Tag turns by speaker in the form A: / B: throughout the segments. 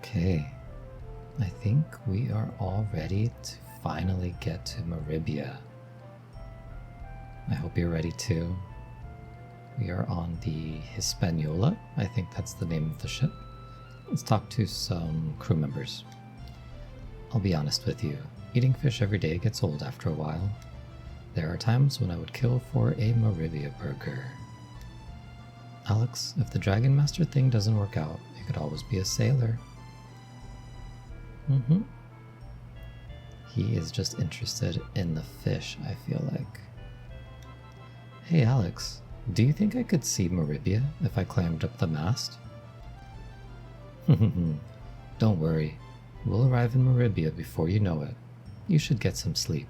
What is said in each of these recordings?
A: Okay, I think we are all ready to finally get to Meribia. I hope you're ready too. We are on the Hispaniola, I think that's the name of the ship. Let's talk to some crew members. I'll be honest with you, eating fish every day gets old after a while. There are times when I would kill for a Meribia burger. Alex, if the Dragon Master thing doesn't work out, you could always be a sailor. He is just interested in the fish, I feel like. Hey Alex, do you think I could see Meribia if I climbed up the mast? Don't worry, we'll arrive in Meribia before you know it. You should get some sleep.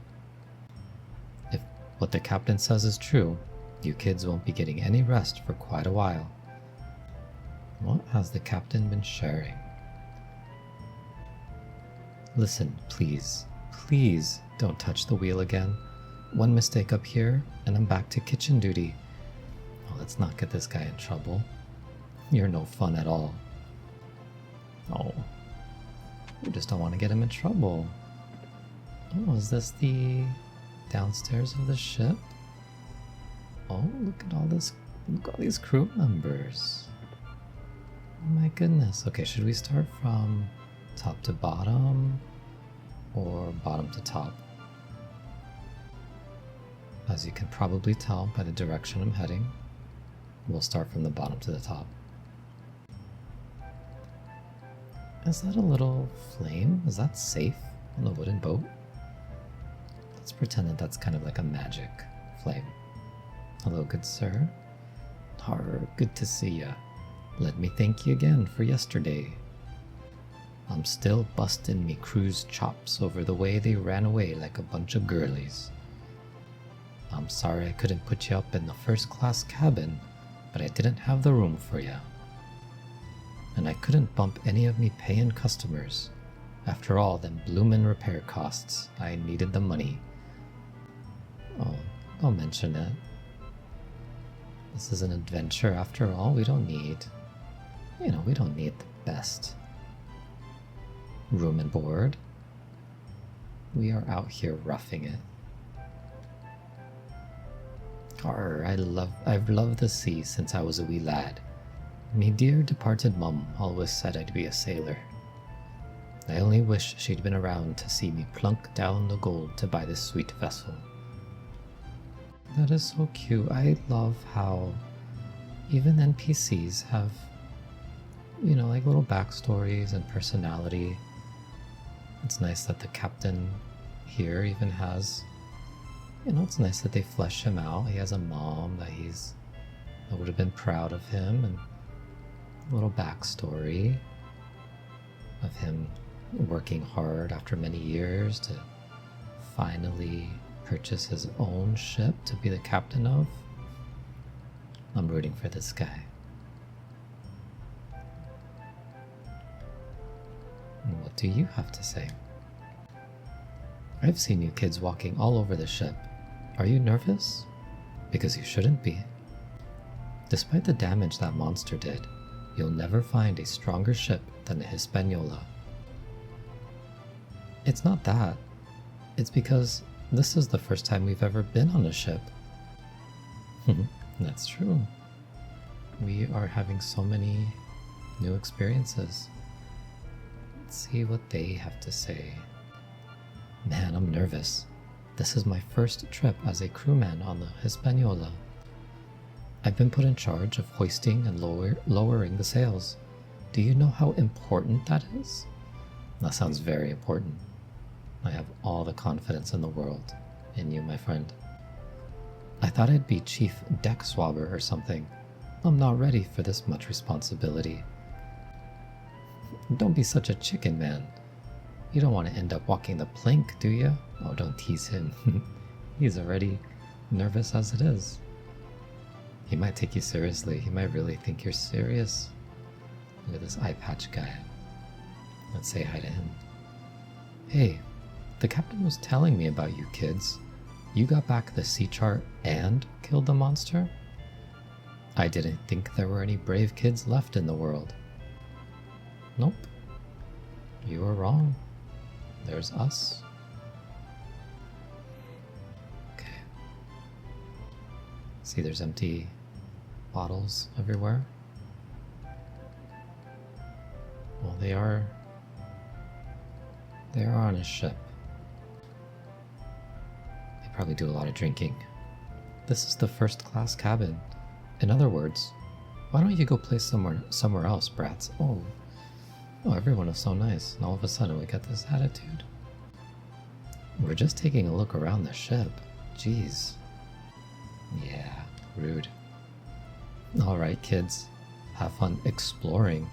A: If what the captain says is true, you kids won't be getting any rest for quite a while. What has the captain been sharing? Listen, please, please don't touch the wheel again. One mistake up here, and I'm back to kitchen duty. Oh, let's not get this guy in trouble. You're no fun at all. Oh, we just don't want to get him in trouble. Oh, is this the downstairs of the ship? Oh, look at all this. Look at all these crew members. Oh my goodness. Okay, should we start from top to bottom or bottom to top? As you can probably tell by the direction I'm heading, we'll start from the bottom to the top. Is that a little flame? Is that safe on the wooden boat? Let's pretend that that's kind of like a magic flame. Hello, good sir. Har, good to see ya. Let me thank you again for yesterday. I'm still bustin' me crew's chops over the way they ran away like a bunch of girlies. I'm sorry I couldn't put you up in the first class cabin, but I didn't have the room for ya. And I couldn't bump any of me payin' customers. After all them bloomin' repair costs, I needed the money. Oh, don't mention it. This is an adventure after all. We don't need, we don't need the best room and board. We are out here roughing it. Arr, I've loved the sea since I was a wee lad. Me dear departed mum always said I'd be a sailor. I only wish she'd been around to see me plunk down the gold to buy this sweet vessel. That is so cute. I love how even NPCs have, like little backstories and personality. It's nice that the captain here even has, it's nice that they flesh him out. He has a mom that would have been proud of him, and a little backstory of him working hard after many years to finally purchase his own ship to be the captain of. I'm rooting for this guy. And what do you have to say? I've seen you kids walking all over the ship. Are you nervous? Because you shouldn't be. Despite the damage that monster did, you'll never find a stronger ship than the Hispaniola. It's not that. It's because this is the first time we've ever been on a ship. That's true. We are having so many new experiences. Let's see what they have to say. Man, I'm nervous. This is my first trip as a crewman on the Hispaniola. I've been put in charge of hoisting and lowering the sails. Do you know how important that is? That sounds very important. I have all the confidence in the world in you, my friend. I thought I'd be chief deck swabber or something. I'm not ready for this much responsibility. Don't be such a chicken, man. You don't want to end up walking the plank, do you? Oh, don't tease him. He's already nervous as it is. He might take you seriously. He might really think you're serious. Look at this eye patch guy. Let's say hi to him. Hey, the captain was telling me about you kids. You got back the sea chart and killed the monster? I didn't think there were any brave kids left in the world. Nope. You were wrong. There's us. Okay. See, there's empty bottles everywhere. Well, they are on a ship. They probably do a lot of drinking. This is the first class cabin. In other words, why don't you go play somewhere else, brats? Oh, everyone is so nice, and all of a sudden we get this attitude. We're just taking a look around the ship. Jeez. Yeah, rude. Alright, kids. Have fun exploring.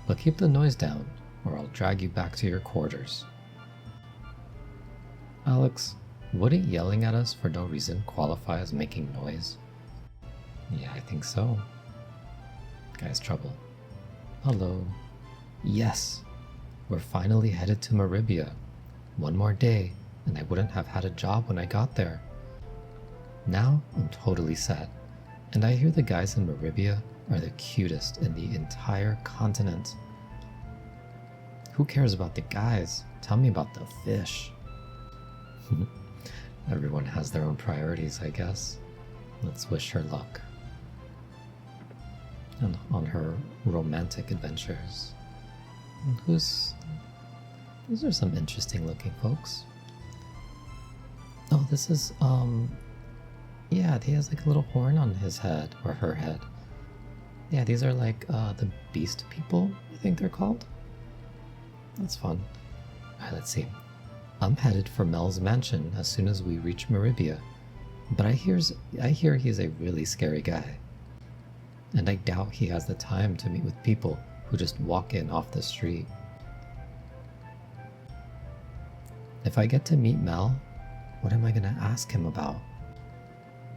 A: But keep the noise down, or I'll drag you back to your quarters. Alex, wouldn't yelling at us for no reason qualify as making noise? Yeah, I think so. Guy's trouble. Hello. Yes! We're finally headed to Meribia. One more day, and I wouldn't have had a job when I got there. Now, I'm totally set. And I hear the guys in Meribia are the cutest in the entire continent. Who cares about the guys? Tell me about the fish. Everyone has their own priorities, I guess. Let's wish her luck. And on her romantic adventures. And these are some interesting looking folks. Oh, this is, yeah, he has like a little horn on his head, or her head. Yeah, these are like the beast people, I think they're called. That's fun. Alright, let's see. I'm headed for Mel's mansion as soon as we reach Meribia, but I hear he's a really scary guy. And I doubt he has the time to meet with people who just walk in off the street. If I get to meet Mel, what am I gonna ask him about?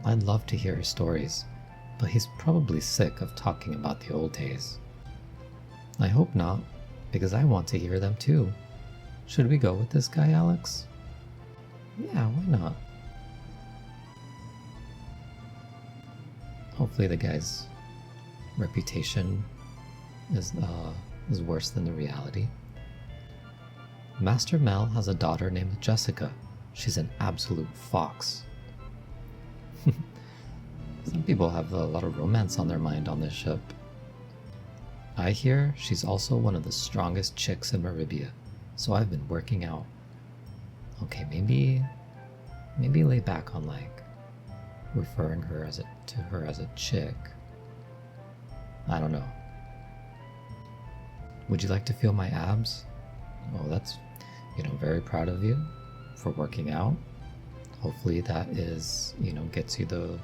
A: I'd love to hear his stories, but he's probably sick of talking about the old days. I hope not, because I want to hear them too. Should we go with this guy, Alex? Yeah, why not? Hopefully the guy's reputation is worse than the reality. Master Mel has a daughter named Jessica. She's an absolute fox. Some people have a lot of romance on their mind on this ship. I hear she's also one of the strongest chicks in Meribia, so I've been working out. Okay, maybe lay back on like referring to her as a chick. I don't know. Would you like to feel my abs? Oh, that's, very proud of you for working out. Hopefully that is, gets you the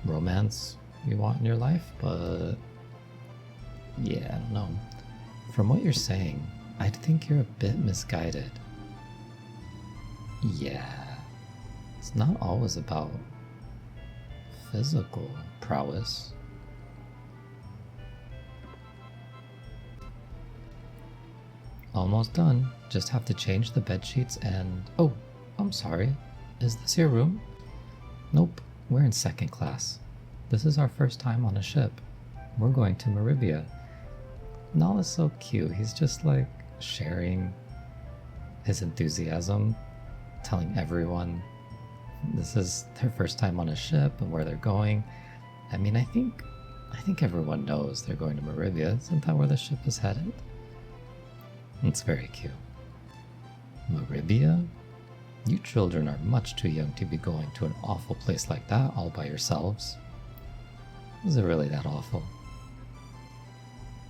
A: romance you want in your life, but yeah, I don't know. From what you're saying, I think you're a bit misguided. Yeah, it's not always about physical prowess. Almost done. Just have to change the bed sheets and... Oh, I'm sorry. Is this your room? Nope, we're in second class. This is our first time on a ship. We're going to Meribia. Nal is so cute. He's just like sharing his enthusiasm, telling everyone this is their first time on a ship and where they're going. I mean, I think everyone knows they're going to Meribia. Isn't that where the ship is headed? It's very cute. Meribia? You children are much too young to be going to an awful place like that all by yourselves. Is it really that awful?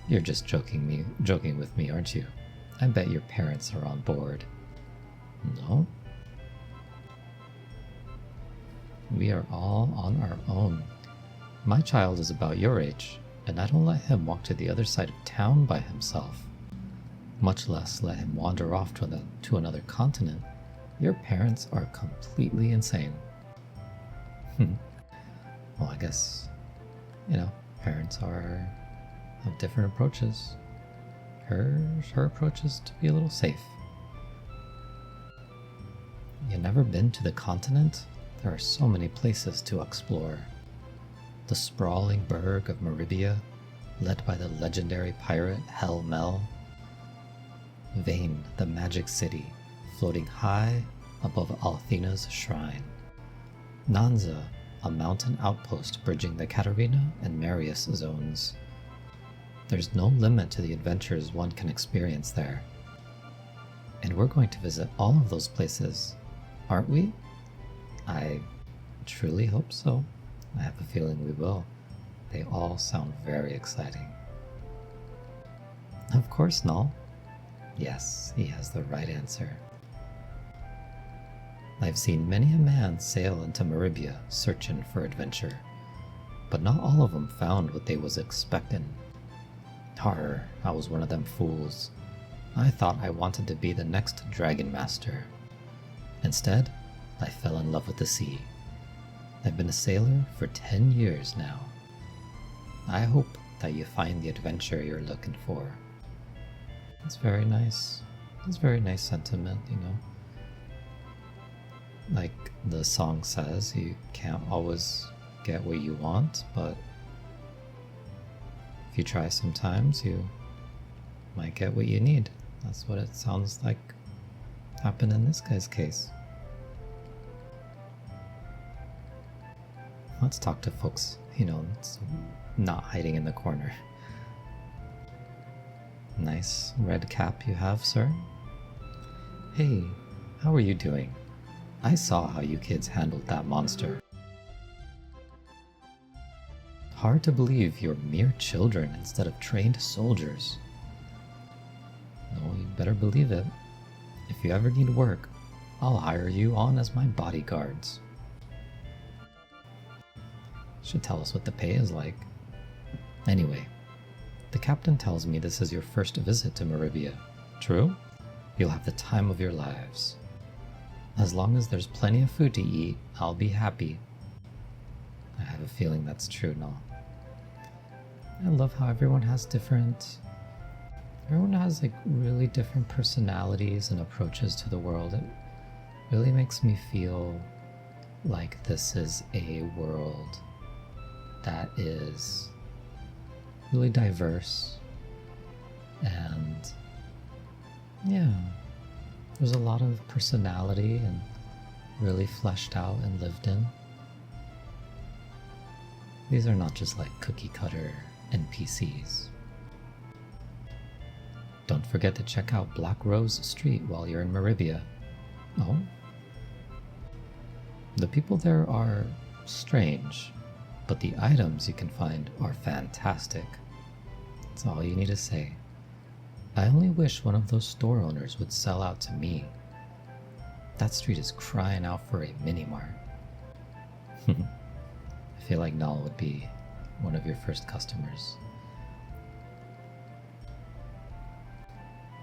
A: You're just joking with me, aren't you? I bet your parents are on board. No? We are all on our own. My child is about your age, and I don't let him walk to the other side of town by himself. Much less let him wander off to another continent. Your parents are completely insane. Well, I guess, parents have different approaches. Her approach is to be a little safe. You never been to the continent? There are so many places to explore. The sprawling burg of Meribia, led by the legendary pirate Hell Mel. Vane, the magic city, floating high above Althena's shrine. Nanza, a mountain outpost bridging the Katarina and Marius zones. There's no limit to the adventures one can experience there. And we're going to visit all of those places, aren't we? I truly hope so. I have a feeling we will. They all sound very exciting. Of course, Null. Yes, he has the right answer. I've seen many a man sail into Meribia searching for adventure, but not all of them found what they was expecting. Har, I was one of them fools. I thought I wanted to be the next Dragon Master. Instead, I fell in love with the sea. I've been a sailor for 10 years now. I hope that you find the adventure you're looking for. It's very nice. It's very nice sentiment, you know. Like the song says, you can't always get what you want, but if you try sometimes, you might get what you need. That's what it sounds like happened in this guy's case. Let's talk to folks, you know, not hiding in the corner. Nice red cap you have, sir. Hey, how are you doing? I saw how you kids handled that monster. Hard to believe you're mere children instead of trained soldiers. No, you better believe it. If you ever need work, I'll hire you on as my bodyguards. Should tell us what the pay is like. Anyway, the captain tells me this is your first visit to Meribia. True? You'll have the time of your lives. As long as there's plenty of food to eat, I'll be happy. I have a feeling that's true, no? I love how everyone has like really different personalities and approaches to the world. It really makes me feel like this is a world that is really diverse, and yeah, there's a lot of personality and really fleshed out and lived in. These are not just like cookie cutter NPCs. Don't forget to check out Black Rose Street while you're in Meribia. Oh? The people there are strange, but the items you can find are fantastic. That's all you need to say. I only wish one of those store owners would sell out to me. That street is crying out for a mini-mart. I feel like Null would be one of your first customers.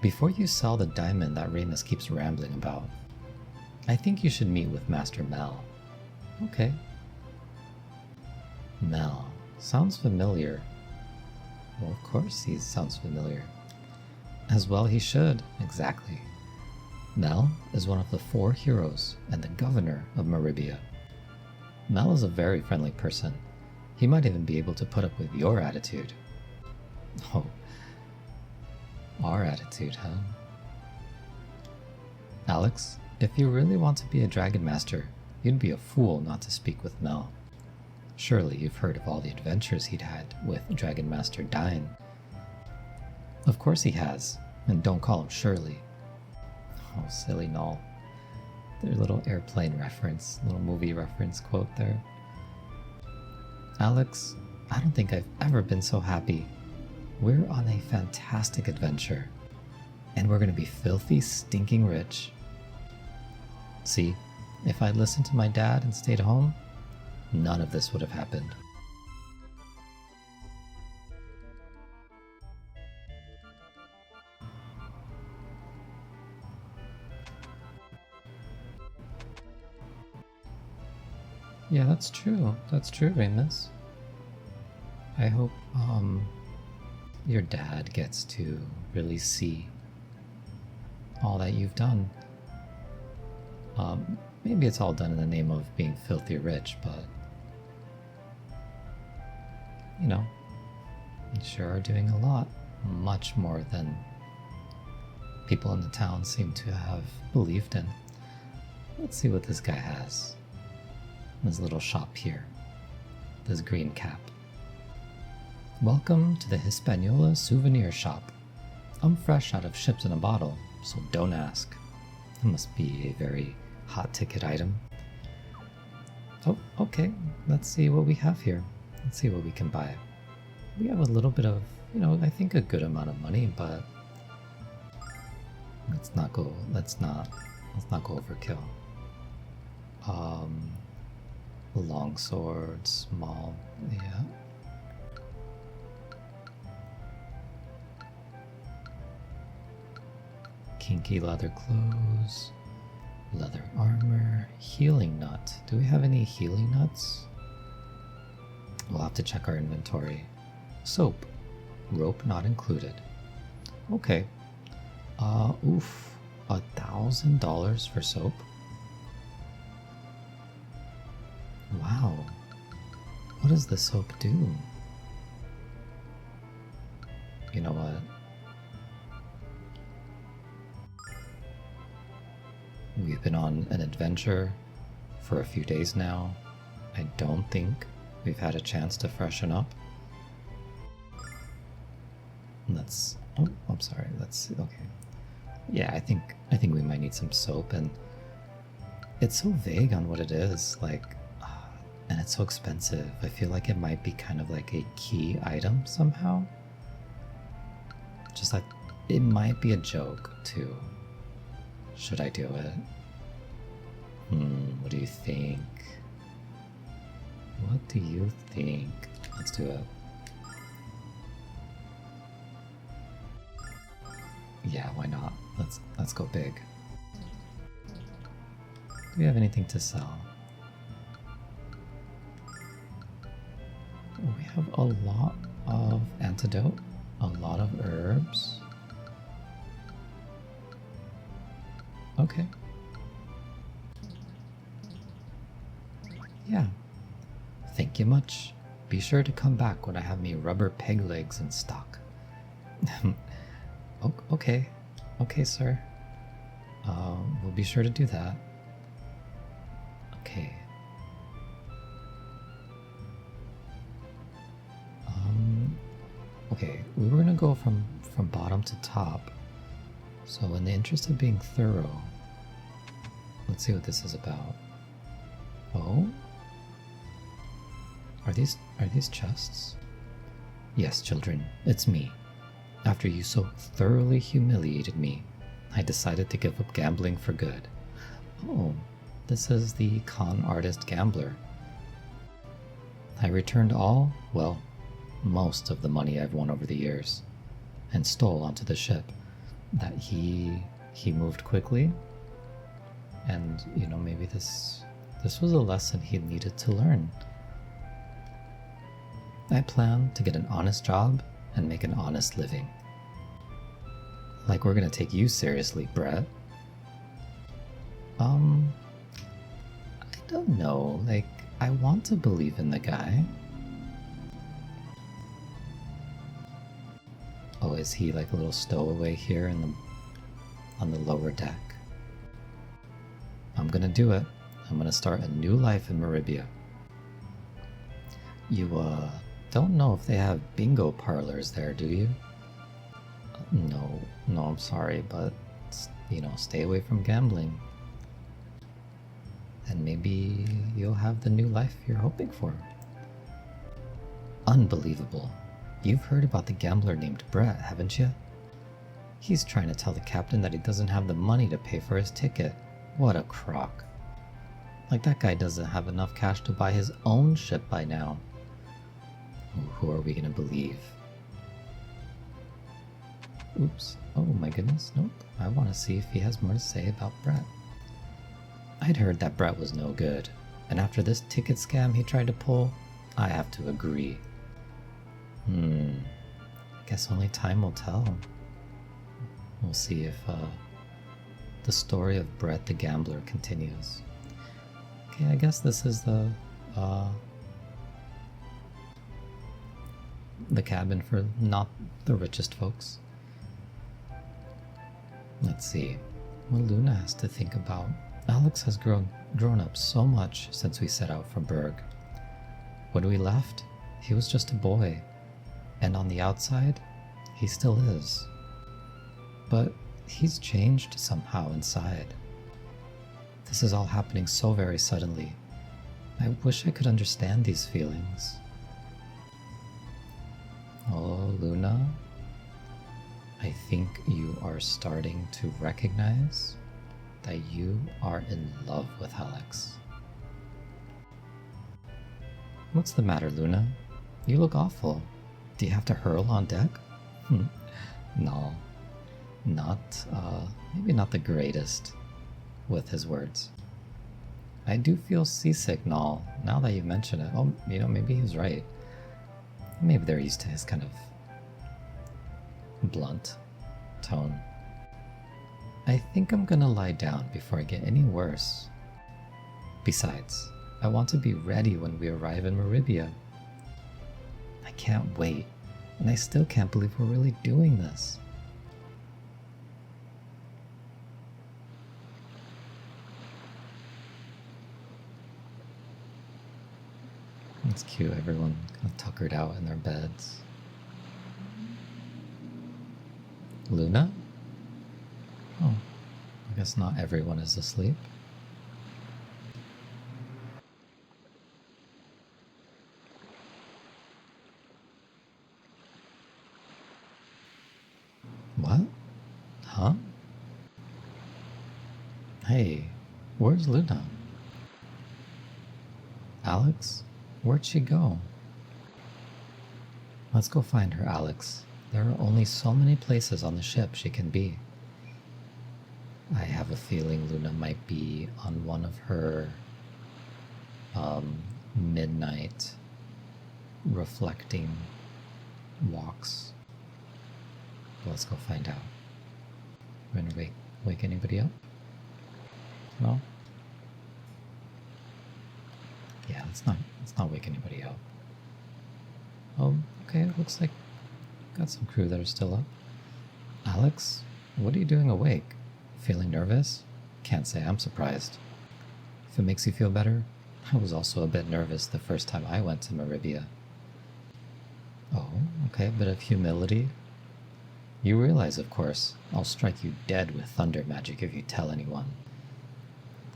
A: Before you sell the diamond that Remus keeps rambling about, I think you should meet with Master Mel. Okay. Mel. Sounds familiar. Well, of course he sounds familiar. As well he should, exactly. Mel is one of the 4 heroes and the governor of Meribia. Mel is a very friendly person. He might even be able to put up with your attitude. Oh. Our attitude, huh? Alex, if you really want to be a Dragon Master, you'd be a fool not to speak with Mel. Surely you've heard of all the adventures he'd had with Dragon Master Dine. Of course he has, and don't call him Shirley. Oh, silly Null. Their little airplane reference, little movie reference quote there. Alex, I don't think I've ever been so happy. We're on a fantastic adventure, and we're going to be filthy, stinking rich. See, if I'd listened to my dad and stayed home, none of this would have happened. Yeah, that's true. That's true, Remus. I hope, your dad gets to really see all that you've done. Maybe it's all done in the name of being filthy rich, but you know, you sure are doing a lot, much more than people in the town seem to have believed in. Let's see what this guy has. This little shop here. This green cap. Welcome to the Hispaniola souvenir shop. I'm fresh out of ships in a bottle, so don't ask. It must be a very hot ticket item. Oh, okay. Let's see what we have here. Let's see what we can buy. We have a little bit of, I think a good amount of money, but let's not go overkill. Long sword, small, yeah. Kinky leather clothes, leather armor, healing nut. Do we have any healing nuts? We'll have to check our inventory. Soap, rope not included. Okay. Oof, $1,000 for soap. Wow. What does the soap do? You know what? We've been on an adventure for a few days now. I don't think we've had a chance to freshen up. Oh, I'm sorry. Okay. Yeah, I think we might need some soap, and it's so vague on what it is, and it's so expensive. I feel like it might be kind of like a key item somehow. Just like, it might be a joke too. Should I do it? What do you think? What do you think? Let's do it. Yeah, why not? Let's go big. Do we have anything to sell? We have a lot of antidote, a lot of herbs. Okay. Yeah. Thank you much. Be sure to come back when I have me rubber peg legs in stock. Okay. Okay, sir. We'll be sure to do that. Okay. Okay, we were gonna go from bottom to top. So in the interest of being thorough, let's see what this is about. Oh? Are these chests? Yes, children, it's me. After you so thoroughly humiliated me, I decided to give up gambling for good. Oh, this is the con artist gambler. I returned all, well, most of the money I've won over the years, and stole onto the ship. That he moved quickly, and maybe this was a lesson he needed to learn. I plan to get an honest job and make an honest living. Like we're gonna take you seriously, Brett. I don't know, I want to believe in the guy. Oh, is he like a little stowaway here on the lower deck? I'm gonna do it. I'm gonna start a new life in Meribia. You, don't know if they have bingo parlors there, do you? No, I'm sorry, but, stay away from gambling. And maybe you'll have the new life you're hoping for. Unbelievable. You've heard about the gambler named Brett, haven't you? He's trying to tell the captain that he doesn't have the money to pay for his ticket. What a crock. Like that guy doesn't have enough cash to buy his own ship by now. Who are we gonna believe? Oops. Oh my goodness, nope. I want to see if he has more to say about Brett. I'd heard that Brett was no good, and after this ticket scam he tried to pull, I have to agree. I guess only time will tell. We'll see if the story of Brett the Gambler continues. Okay, I guess this is the cabin for not the richest folks. Let's see. What Luna has to think about. Alex has grown up so much since we set out from Berg. When we left, he was just a boy, and on the outside, he still is. But he's changed somehow inside. This is all happening so very suddenly. I wish I could understand these feelings. Oh, Luna, I think you are starting to recognize that you are in love with Alex. What's the matter, Luna? You look awful. Do you have to hurl on deck? No, maybe not the greatest with his words. I do feel seasick, now that you mention it. Oh, maybe he's right. Maybe they're used to his kind of blunt tone. I think I'm gonna lie down before I get any worse. Besides, I want to be ready when we arrive in Meribia. I can't wait, and I still can't believe we're really doing this. It's cute, everyone kind of tuckered out in their beds. Luna? Oh, I guess not everyone is asleep. What? Huh? Hey, where's Luna? Alex? Where'd she go? Let's go find her, Alex. There are only so many places on the ship she can be. I have a feeling Luna might be on one of her midnight reflecting walks. But let's go find out. We're gonna wake anybody up? No? Yeah, let's not wake anybody up. Okay, it looks like got some crew that are still up. Alex, what are you doing awake? Feeling nervous? Can't say I'm surprised. If it makes you feel better, I was also a bit nervous the first time I went to Meribia. Oh, okay, a bit of humility. You realize, of course, I'll strike you dead with thunder magic if you tell anyone.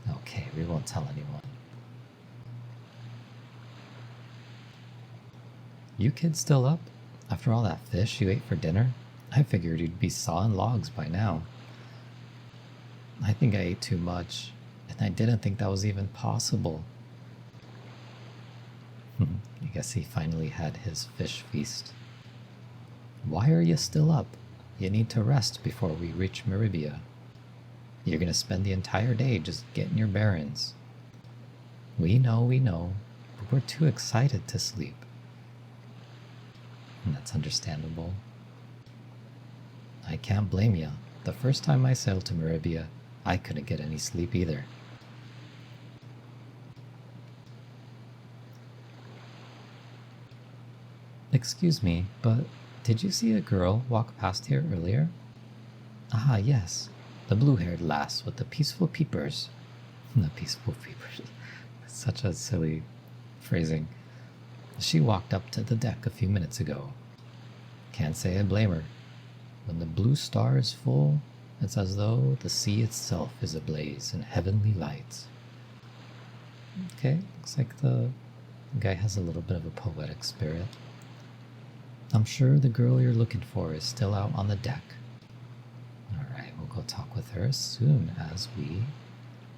A: Okay, we won't tell anyone. You kids still up? After all that fish you ate for dinner? I figured you'd be sawing logs by now. I think I ate too much, and I didn't think that was even possible. I guess he finally had his fish feast. Why are you still up? You need to rest before we reach Meribia. You're gonna spend the entire day just getting your bearings. We know, but we're too excited to sleep. And that's understandable. I can't blame you. The first time I sailed to Meribia, I couldn't get any sleep either. Excuse me, but did you see a girl walk past here earlier? Ah, yes. The blue-haired lass with the peaceful peepers. The peaceful peepers. Such a silly phrasing. She walked up to the deck a few minutes ago. Can't say I blame her. When the blue star is full, it's as though the sea itself is ablaze in heavenly light. Okay, looks like the guy has a little bit of a poetic spirit. I'm sure the girl you're looking for is still out on the deck. Alright, we'll go talk with her as soon as we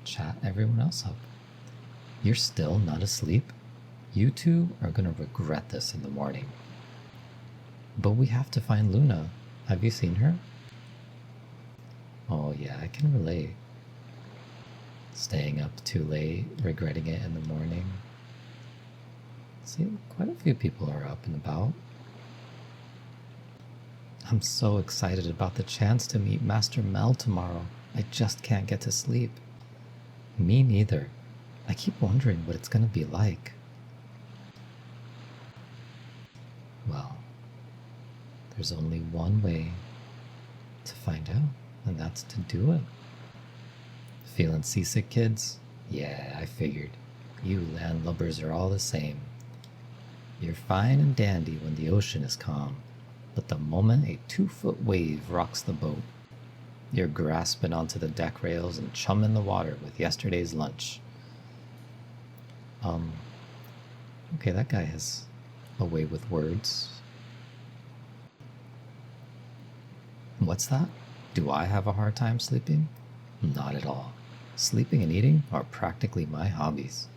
A: chat everyone else up. You're still not asleep? You two are gonna regret this in the morning. But we have to find Luna. Have you seen her? Oh yeah, I can relate. Staying up too late, regretting it in the morning. See, quite a few people are up and about. I'm so excited about the chance to meet Master Mel tomorrow. I just can't get to sleep. Me neither. I keep wondering what it's gonna be like. Well, there's only one way to find out, and that's chance to do it. Feeling seasick, kids? Yeah, I figured. You landlubbers are all the same. You're fine and dandy when the ocean is calm, but the moment a 2-foot wave rocks the boat, you're grasping onto the deck rails and chumming the water with yesterday's lunch. Okay, that guy has a way with words. What's that? Do I have a hard time sleeping? Not at all. Sleeping and eating are practically my hobbies.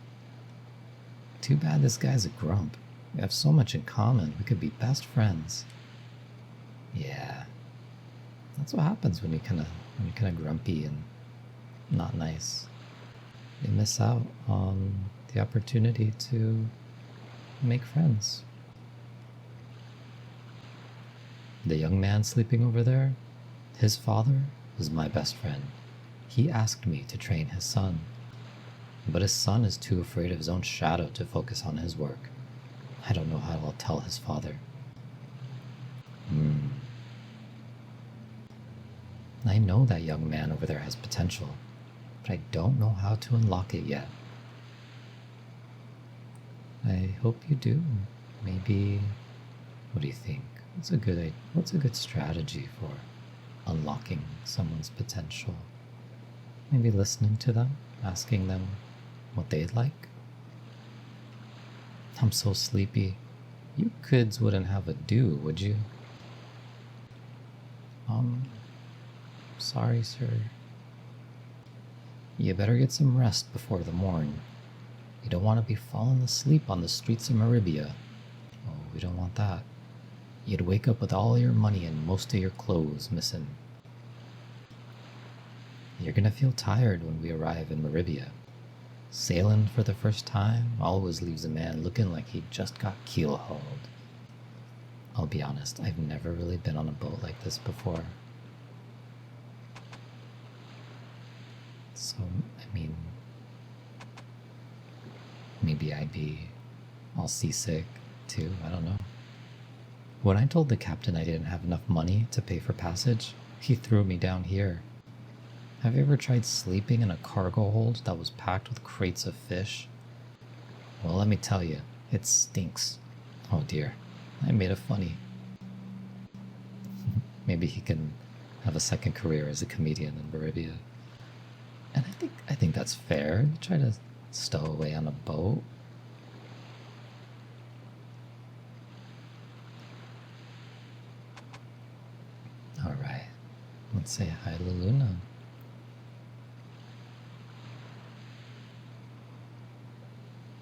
A: Too bad this guy's a grump. We have so much in common. We could be best friends. Yeah. That's what happens when you're kind of grumpy and not nice. You miss out on the opportunity to make friends. The young man sleeping over there, his father is my best friend. He asked me to train his son, but his son is too afraid of his own shadow to focus on his work. I don't know how I'll tell his father. I know that young man over there has potential, but I don't know how to unlock it yet. I hope you do. Maybe, what do you think? What's a good strategy for unlocking someone's potential? Maybe listening to them, asking them what they'd like. I'm so sleepy. You kids wouldn't have a do, would you? Sorry, sir. You better get some rest before the morn. You don't want to be falling asleep on the streets of Meribia. Oh, we don't want that. You'd wake up with all your money and most of your clothes missing. You're gonna feel tired when we arrive in Meribia. Sailing for the first time always leaves a man looking like he just got keel-hauled. I'll be honest, I've never really been on a boat like this before. So, I mean, maybe I'd be all seasick too, I don't know. When I told the captain I didn't have enough money to pay for passage, he threw me down here. Have you ever tried sleeping in a cargo hold that was packed with crates of fish? Well, let me tell you, it stinks. Oh dear, I made it funny. Maybe he can have a second career as a comedian in Meribia. And I think that's fair. You try to stow away on a boat. Alright, let's say hi to Luna.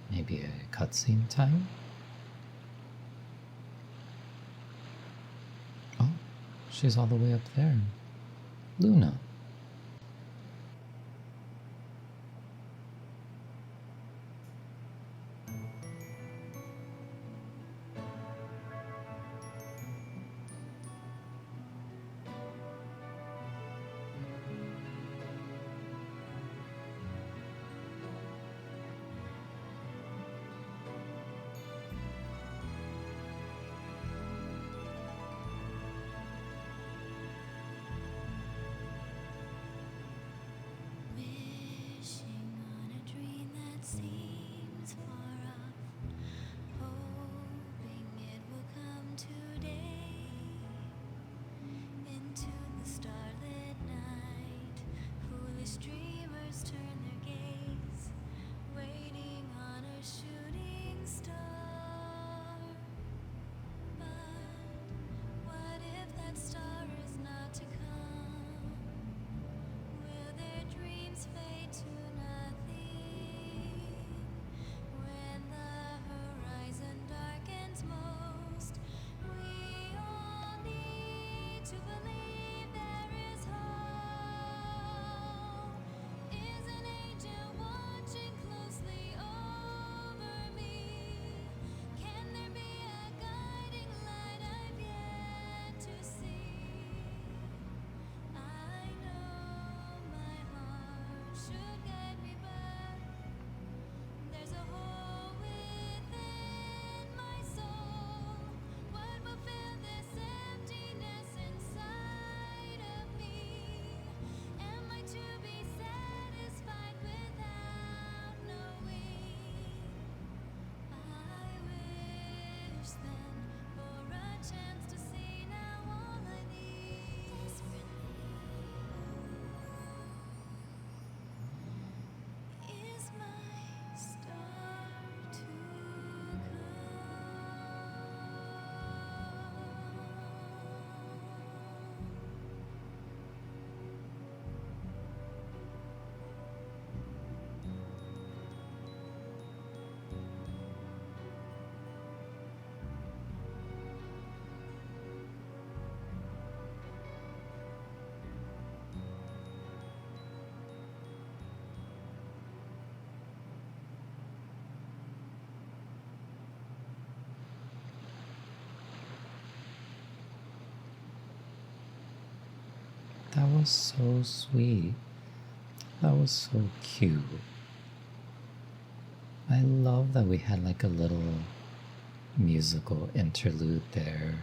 A: Maybe a cutscene time? Oh, she's all the way up there. Luna. was so sweet. That was so cute. I love that we had like a little musical interlude there.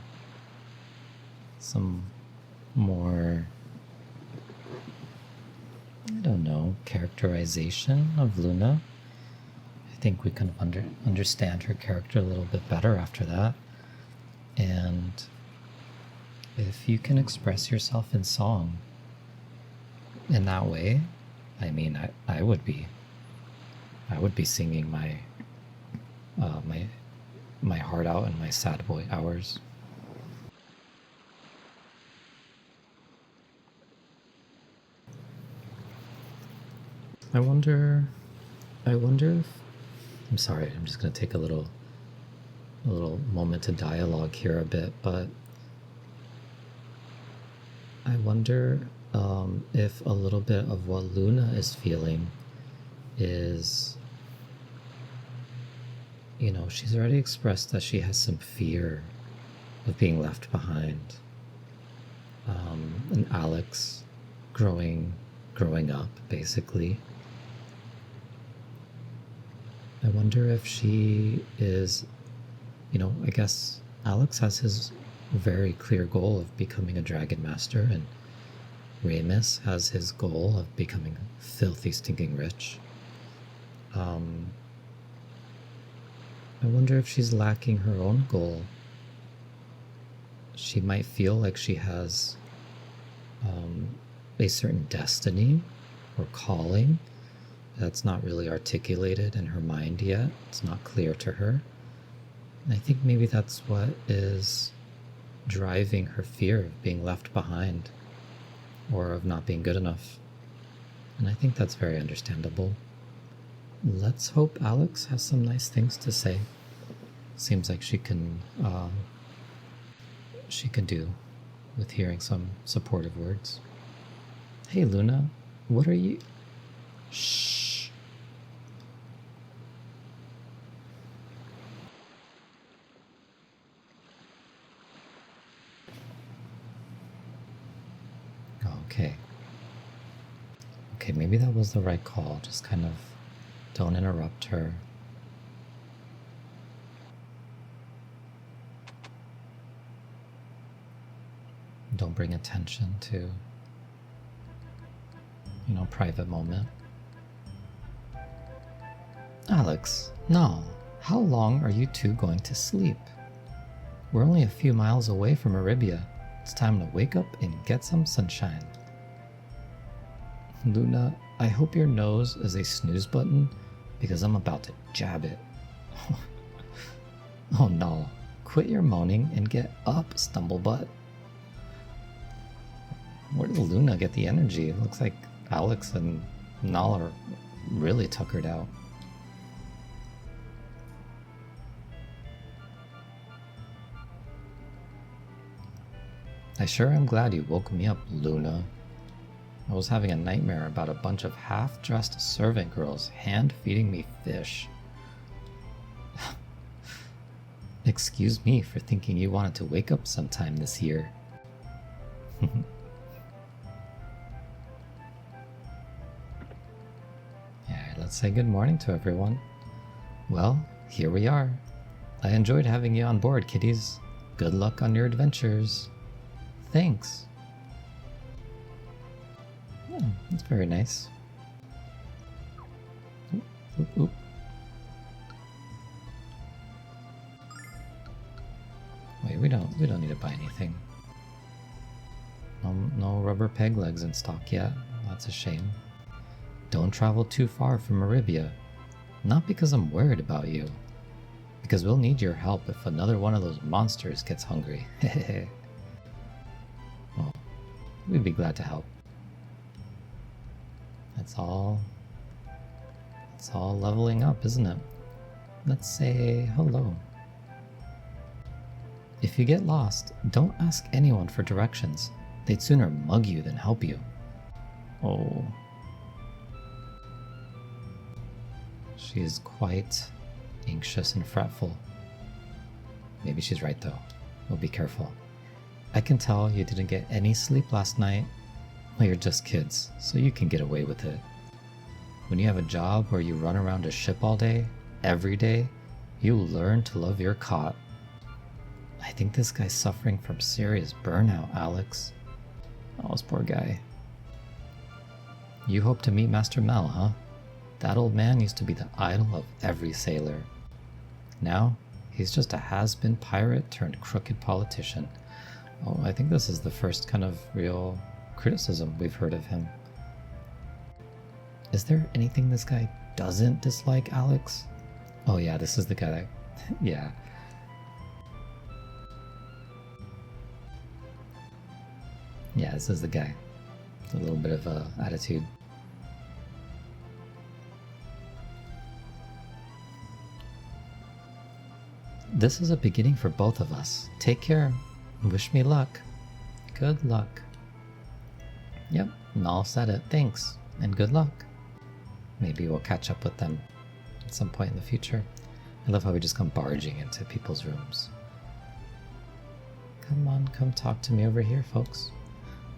A: Some more, I don't know, characterization of Luna. I think we can understand her character a little bit better after that. And if you can express yourself in song in that way, I mean, I would be singing my my heart out in my sad boy hours. I wonder if, I'm sorry, I'm just gonna take a little moment to dialogue here a bit, but I wonder if a little bit of what Luna is feeling is, you know, she's already expressed that she has some fear of being left behind. And Alex growing up, basically. I wonder if she is, you know, I guess Alex has his very clear goal of becoming a dragon master, and Ramus has his goal of becoming filthy stinking rich. I wonder if she's lacking her own goal. She might feel like she has a certain destiny or calling that's not really articulated in her mind yet. It's not clear to her. And I think maybe that's what is driving her fear of being left behind or of not being good enough. And I think that's very understandable. Let's hope Alex has some nice things to say. Seems like she can do with hearing some supportive words. Hey Luna, what are you? Shh. Okay. Okay, maybe that was the right call. Just kind of don't interrupt her. Don't bring attention to, you know, private moment. Alex, no. How long are you two going to sleep? We're only a few miles away from Meribia. It's time to wake up and get some sunshine. Luna, I hope your nose is a snooze button because I'm about to jab it. Oh no. Quit your moaning and get up, stumblebutt. Where did Luna get the energy? It looks like Alex and Nal are really tuckered out. I sure am glad you woke me up, Luna. I was having a nightmare about a bunch of half-dressed servant girls hand-feeding me fish. Excuse me for thinking you wanted to wake up sometime this year. Yeah, let's say good morning to everyone. Well, here we are. I enjoyed having you on board, kiddies. Good luck on your adventures. Thanks. Oh, that's very nice. Oop, oop, oop. Wait, we don't need to buy anything. No rubber peg legs in stock yet. That's a shame. Don't travel too far from Meribia. Not because I'm worried about you. Because we'll need your help if another one of those monsters gets hungry. Well, we'd be glad to help. It's all leveling up, isn't it? Let's say hello. If you get lost, don't ask anyone for directions. They'd sooner mug you than help you. Oh. She is quite anxious and fretful. Maybe she's right though. We'll be careful. I can tell you didn't get any sleep last night. Well, you're just kids, so you can get away with it. When you have a job where you run around a ship all day, every day, you learn to love your cot. I think this guy's suffering from serious burnout, Alex. Oh, this poor guy. You hope to meet Master Mel, huh? That old man used to be the idol of every sailor. Now, he's just a has-been pirate turned crooked politician. Oh, I think this is the first kind of real criticism we've heard of him. Is there anything this guy doesn't dislike, Alex? Oh yeah, this is the guy that... yeah. Yeah, this is the guy. A little bit of attitude. This is a beginning for both of us. Take care. Wish me luck. Good luck. Yep, Nall said it. Thanks, and good luck. Maybe we'll catch up with them at some point in the future. I love how we just come barging into people's rooms. Come on, come talk to me over here, folks.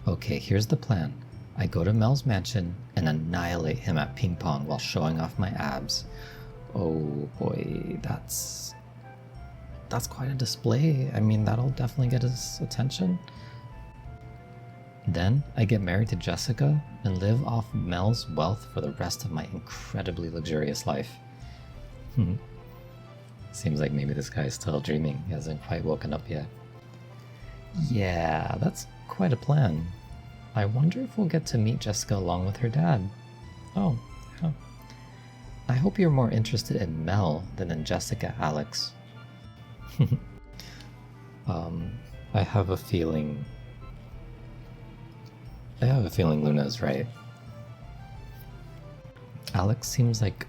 A: Okay, here's the plan. I go to Mel's mansion and annihilate him at ping pong while showing off my abs. Oh boy, that's quite a display. I mean, that'll definitely get his attention. Then I get married to Jessica and live off Mel's wealth for the rest of my incredibly luxurious life. Seems like maybe this guy's still dreaming. He hasn't quite woken up yet. Yeah, that's quite a plan. I wonder if we'll get to meet Jessica along with her dad. Oh, yeah. I hope you're more interested in Mel than in Jessica, Alex. I have a feeling Luna's right. Alex seems like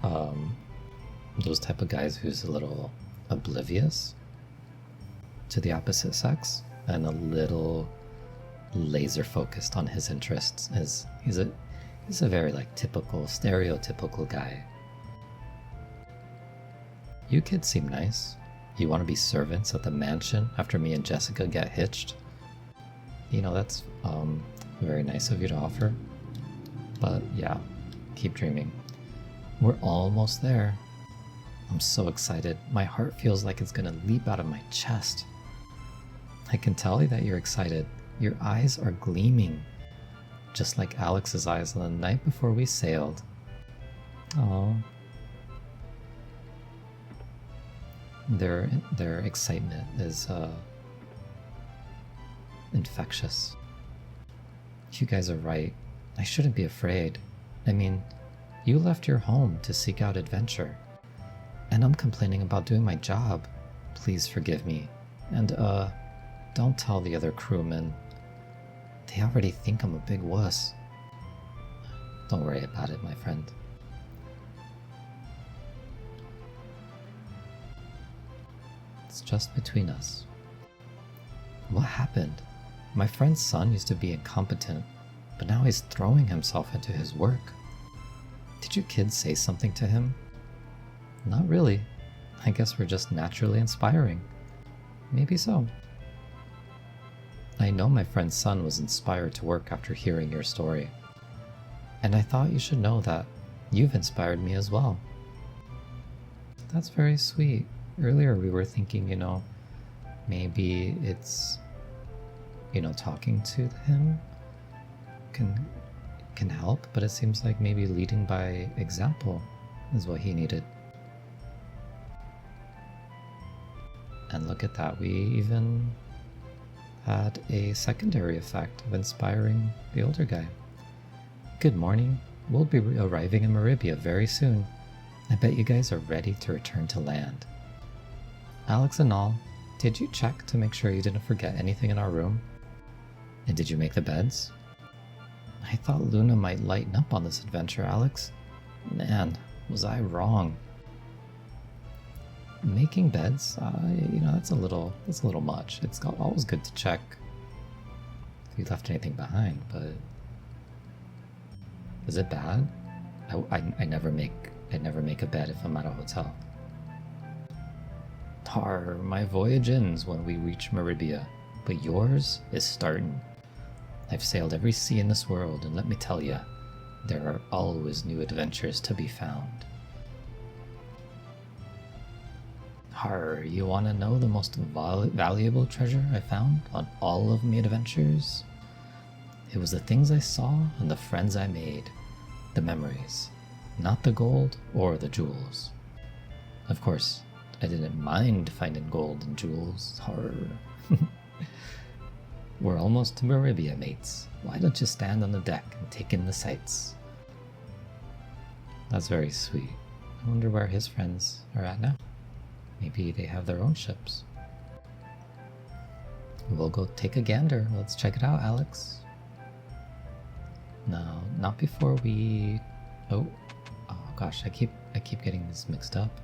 A: those type of guys who's a little oblivious to the opposite sex and a little laser focused on his interests. He's a very like typical, stereotypical guy. You kids seem nice. You want to be servants at the mansion after me and Jessica get hitched? You know, that's very nice of you to offer. But yeah, keep dreaming. We're almost there. I'm so excited. My heart feels like it's gonna leap out of my chest. I can tell that you're excited. Your eyes are gleaming, just like Alex's eyes on the night before we sailed. Oh. Their excitement is infectious. You guys are right. I shouldn't be afraid. I mean, you left your home to seek out adventure. And I'm complaining about doing my job. Please forgive me. And don't tell the other crewmen. They already think I'm a big wuss. Don't worry about it, my friend. It's just between us. What happened? My friend's son used to be incompetent, but now he's throwing himself into his work. Did you kids say something to him? Not really. I guess we're just naturally inspiring. Maybe so. I know my friend's son was inspired to work after hearing your story. And I thought you should know that you've inspired me as well. That's very sweet. Earlier we were thinking, maybe it's, talking to him can help, but it seems like maybe leading by example is what he needed. And look at that, we even had a secondary effect of inspiring the older guy. Good morning. We'll be arriving in Meribia very soon. I bet you guys are ready to return to land. Alex and all, did you check to make sure you didn't forget anything in our room? And did you make the beds? I thought Luna might lighten up on this adventure, Alex. Man, was I wrong. Making beds, that's a little much. It's always good to check if you left anything behind, but is it bad? I never make a bed if I'm at a hotel. My voyage ends when we reach Meribia, but yours is starting. I've sailed every sea in this world, and let me tell ya, there are always new adventures to be found. Har, you want to know the most valuable treasure I found on all of me adventures? It was the things I saw and the friends I made, the memories, not the gold or the jewels. Of course, I didn't mind finding gold and jewels. Har. We're almost to Meribia, mates. Why don't you stand on the deck and take in the sights? That's very sweet. I wonder where his friends are at now. Maybe they have their own ships. We'll go take a gander. Let's check it out, Alex. No, not before we... Oh gosh, I keep getting this mixed up.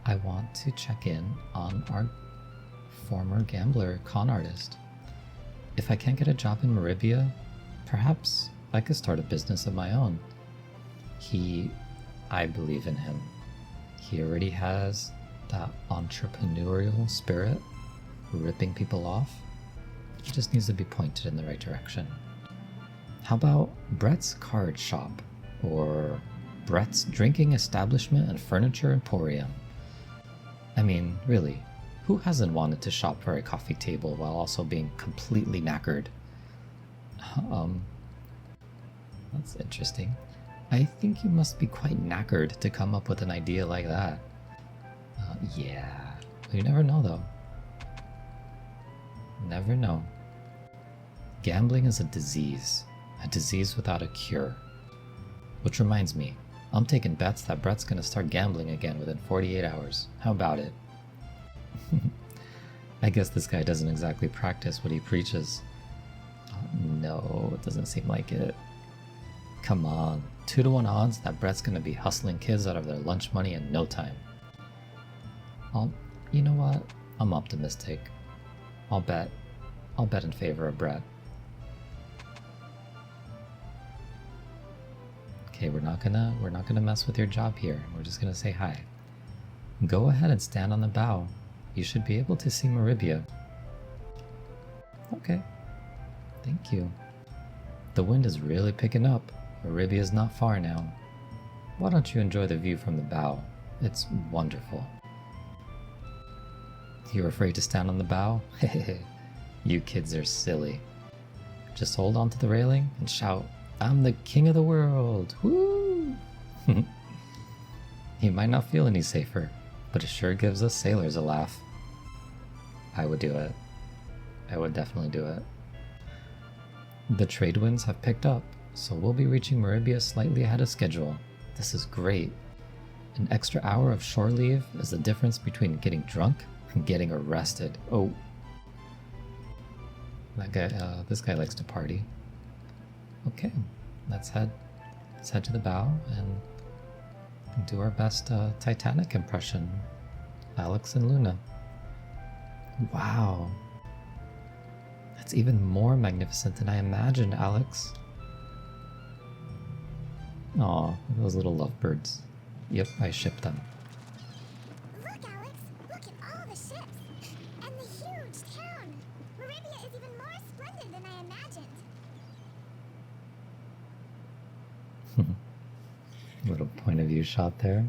A: I want to check in on our former gambler, con artist. If I can't get a job in Meribia, perhaps I could start a business of my own. I believe in him. He already has that entrepreneurial spirit, ripping people off. He just needs to be pointed in the right direction. How about Brett's card shop, or Brett's drinking establishment and furniture emporium? I mean, really, who hasn't wanted to shop for a coffee table while also being completely knackered? That's interesting. I think you must be quite knackered to come up with an idea like that. Yeah, you never know though. Never know. Gambling is a disease without a cure. Which reminds me, I'm taking bets that Brett's gonna start gambling again within 48 hours. How about it? I guess this guy doesn't exactly practice what he preaches. No, it doesn't seem like it. Come on, 2-to-1 odds that Brett's gonna be hustling kids out of their lunch money in no time. You know what? I'm optimistic. I'll bet in favor of Brett. Okay, we're not gonna mess with your job here. We're just gonna say hi. Go ahead and stand on the bow. You should be able to see Meribia. Okay. Thank you. The wind is really picking up. Meribia's not far now. Why don't you enjoy the view from the bow? It's wonderful. You're afraid to stand on the bow? Hehehe. You kids are silly. Just hold on to the railing and shout, "I'm the king of the world! Woo!" You might not feel any safer, but it sure gives us sailors a laugh. I would do it. I would definitely do it. The trade winds have picked up, so we'll be reaching Meribia slightly ahead of schedule. This is great. An extra hour of shore leave is the difference between getting drunk and getting arrested. Oh. That guy, this guy likes to party. Okay, let's head to the bow and do our best Titanic impression. Alex and Luna. Wow. That's even more magnificent than I imagined, Alex. Aw, those little lovebirds. Yep, I shipped them.
B: Look, Alex! Look at all the ships! And the huge town! Meribia is even more splendid than I imagined!
A: Little point of view shot there.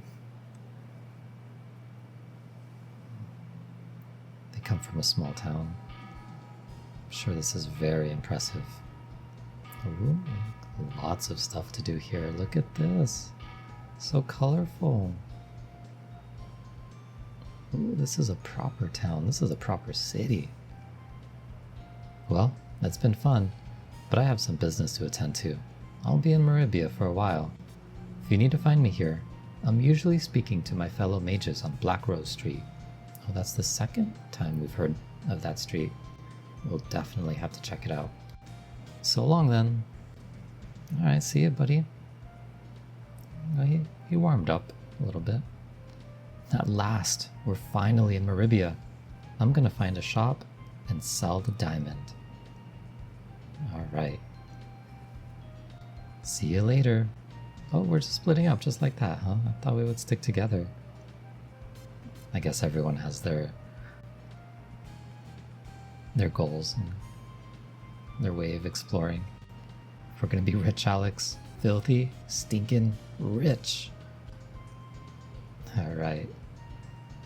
A: They come from a small town. I'm sure this is very impressive. Ooh, lots of stuff to do here. Look at this. So colorful. Ooh, this is a proper town. This is a proper city. Well, it's been fun, but I have some business to attend to. I'll be in Meribia for a while. If you need to find me here, I'm usually speaking to my fellow mages on Black Rose Street. Oh, that's the second time we've heard of that street. We'll definitely have to check it out. So long then. Alright, see you, buddy. Well, he warmed up a little bit. At last, we're finally in Meribia. I'm gonna find a shop and sell the diamond. Alright. See you later. Oh, we're just splitting up just like that, huh? I thought we would stick together. I guess everyone has their goals and their way of exploring. We're gonna be rich, Alex. Filthy, stinking rich. Alright.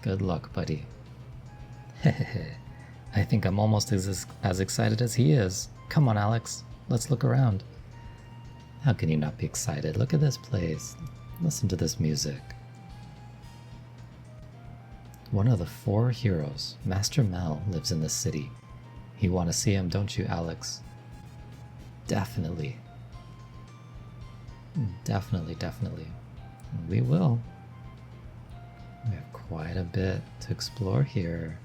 A: Good luck, buddy. I think I'm almost as excited as he is. Come on, Alex. Let's look around. How can you not be excited? Look at this place. Listen to this music. One of the 4 heroes, Master Mel, lives in this city. You want to see him, don't you, Alex? Definitely. Definitely. We will. We have quite a bit to explore here.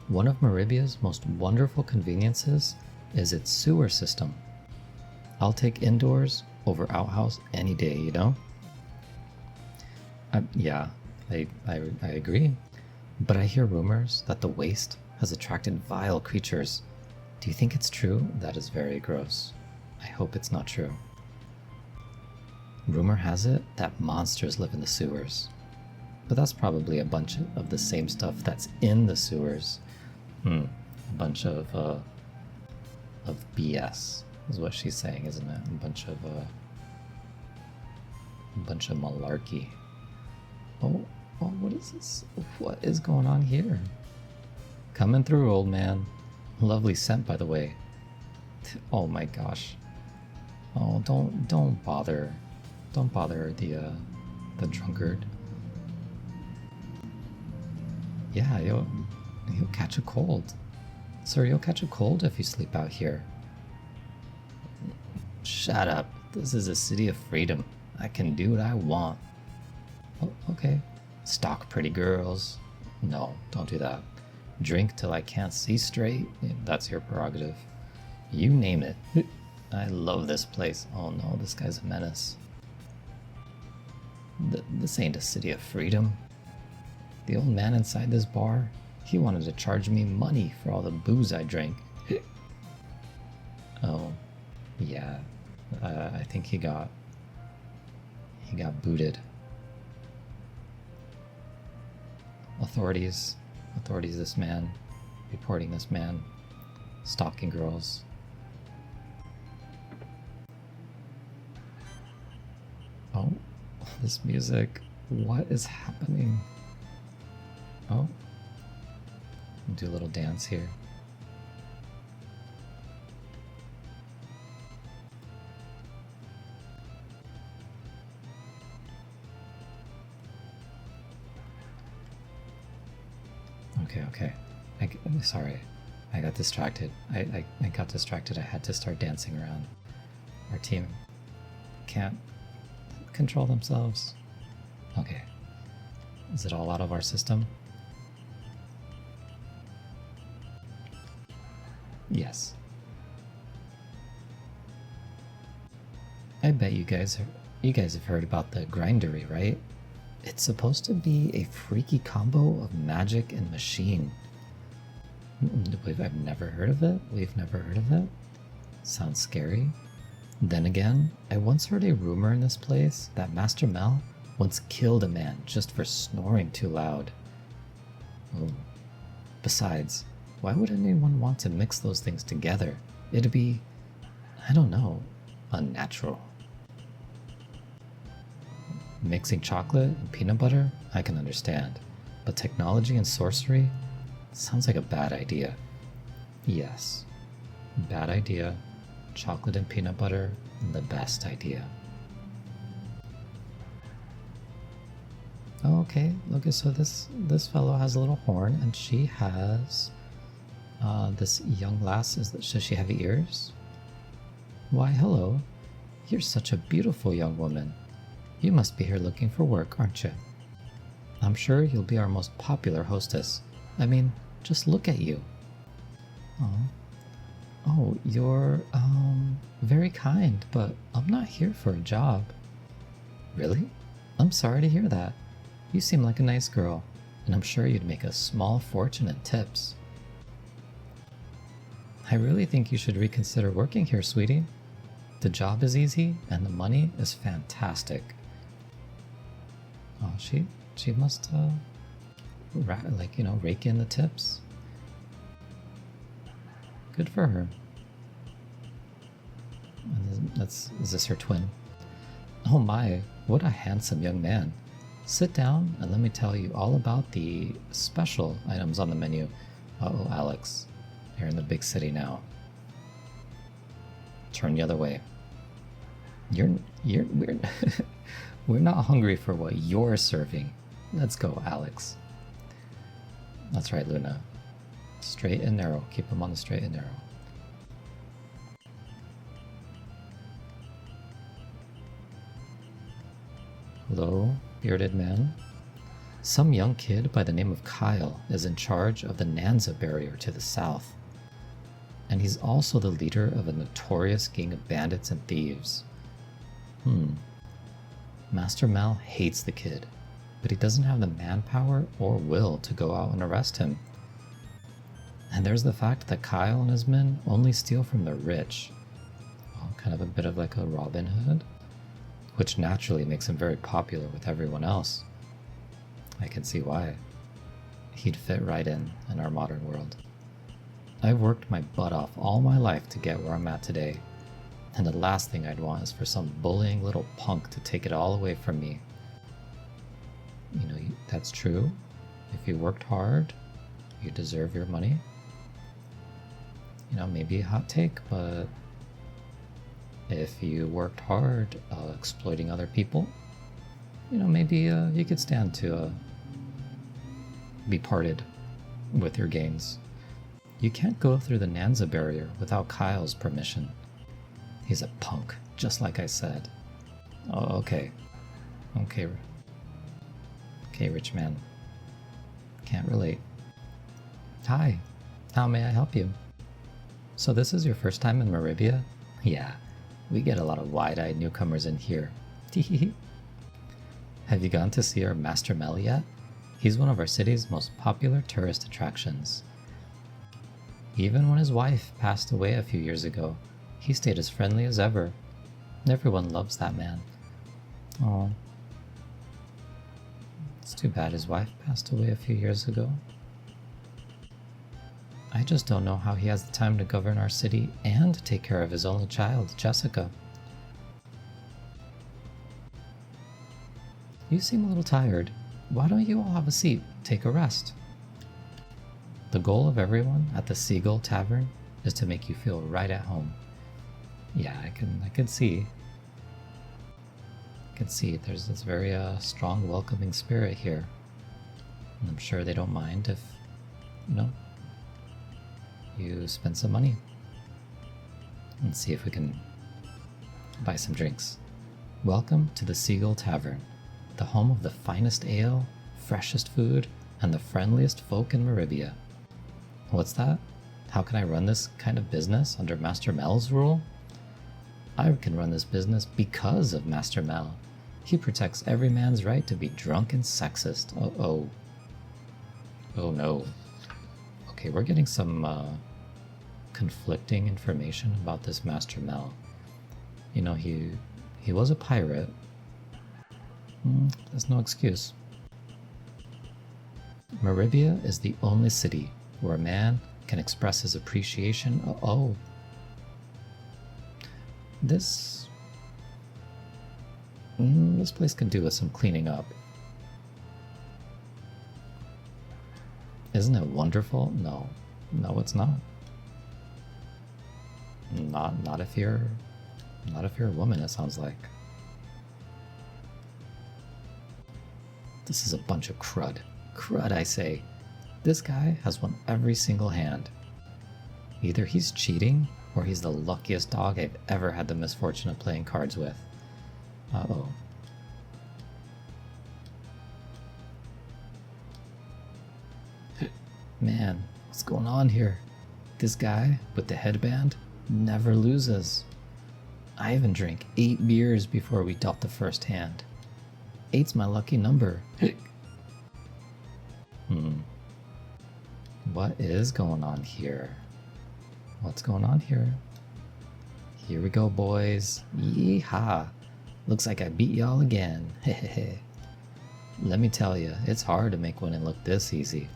A: One of Meribia's most wonderful conveniences is its sewer system. I'll take indoors over outhouse any day, you know? Yeah, I agree. But I hear rumors that the waste has attracted vile creatures. Do you think it's true? That is very gross. I hope it's not true. Rumor has it that monsters live in the sewers. But that's probably a bunch of the same stuff that's in the sewers. A bunch of BS is what she's saying, isn't it? A bunch of malarkey. Oh, what is this? What is going on here? Coming through, old man. Lovely scent, by the way. Oh my gosh. Oh, don't bother. Don't bother the drunkard. Yeah, you'll catch a cold. Sir, you'll catch a cold if you sleep out here. Shut up. This is a city of freedom. I can do what I want. Oh, okay. Stalk pretty girls. No, don't do that. Drink till I can't see straight. That's your prerogative. You name it. I love this place. Oh no, this guy's a menace. This ain't a city of freedom. The old man inside this bar, he wanted to charge me money for all the booze I drank. Oh, yeah. I think he got booted. Authorities, this man, reporting this man, stalking girls. Oh, this music, what is happening? Oh, do a little dance here. Okay. Sorry, I got distracted. I got distracted. I had to start dancing around. Our team can't control themselves. Okay. Is it all out of our system? Yes. I bet you guys have heard about the grindery, right? It's supposed to be a freaky combo of magic and machine. I've never heard of it. We've never heard of it. Sounds scary. Then again, I once heard a rumor in this place that Master Mel once killed a man just for snoring too loud. Oh. Besides, why would anyone want to mix those things together? It'd be, I don't know, unnatural. Mixing chocolate and peanut butter, I can understand. But technology and sorcery? Sounds like a bad idea. Yes. Bad idea. Chocolate and peanut butter, the best idea. Oh, okay. Look, so this fellow has a little horn, and she has this young lass. Does she have ears? Why, hello. You're such a beautiful young woman. You must be here looking for work, aren't you? I'm sure you'll be our most popular hostess. I mean, just look at you. Oh, you're very kind, but I'm not here for a job. Really? I'm sorry to hear that. You seem like a nice girl, and I'm sure you'd make a small fortune in tips. I really think you should reconsider working here, sweetie. The job is easy, and the money is fantastic. Oh, she must, rake in the tips. Good for her. Is this her twin? Oh my, what a handsome young man. Sit down and let me tell you all about the special items on the menu. Uh-oh, Alex. You're in the big city now. Turn the other way. We're we're not hungry for what you're serving. Let's go, Alex. That's right, Luna. Straight and narrow. Keep them on the straight and narrow. Hello, bearded man. Some young kid by the name of Kyle is in charge of the Nanza barrier to the south. And he's also the leader of a notorious gang of bandits and thieves. Master Mal hates the kid, but he doesn't have the manpower or will to go out and arrest him. And there's the fact that Kyle and his men only steal from the rich. Well, kind of a bit of like a Robin Hood, which naturally makes him very popular with everyone else. I can see why. He'd fit right in our modern world. I've worked my butt off all my life to get where I'm at today, and the last thing I'd want is for some bullying little punk to take it all away from me. You know, that's true. If you worked hard, you deserve your money. You know, maybe a hot take, but if you worked hard exploiting other people, you know, maybe you could stand to be parted with your gains. You can't go through the Nanza barrier without Kyle's permission. He's a punk, just like I said. Oh, okay. Okay, rich man. Can't relate. Hi, how may I help you? So this is your first time in Meribia? Yeah, we get a lot of wide-eyed newcomers in here. Have you gone to see our Master Mel yet? He's one of our city's most popular tourist attractions. Even when his wife passed away a few years ago, he stayed as friendly as ever. Everyone loves that man. Oh, it's too bad his wife passed away a few years ago. I just don't know how he has the time to govern our city and take care of his only child, Jessica. You seem a little tired. Why don't you all have a seat? Take a rest. The goal of everyone at the Seagull Tavern is to make you feel right at home. Yeah, I can see. I can see there's this very strong welcoming spirit here. And I'm sure they don't mind if, you know, you spend some money. And see if we can buy some drinks. Welcome to the Seagull Tavern, the home of the finest ale, freshest food, and the friendliest folk in Meribia. What's that? How can I run this kind of business under Master Mel's rule? I can run this business because of Master Mel. He protects every man's right to be drunk and sexist. Oh no. Okay, we're getting some conflicting information about this Master Mel. You know, he was a pirate. That's no excuse. Meribia is the only city where a man can express his appreciation. This place can do with some cleaning up. Isn't it wonderful? No, it's not. Not if you're a woman, it sounds like. This is a bunch of crud. Crud, I say. This guy has won every single hand. Either he's cheating, or he's the luckiest dog I've ever had the misfortune of playing cards with. Uh-oh. Man, what's going on here? This guy with the headband never loses. I even drank 8 beers before we dealt the first hand. 8's my lucky number. What is going on here? What's going on here? Here we go, boys. Yeehaw. Looks like I beat y'all again. Hehehe. Let me tell you, it's hard to make winning look this easy.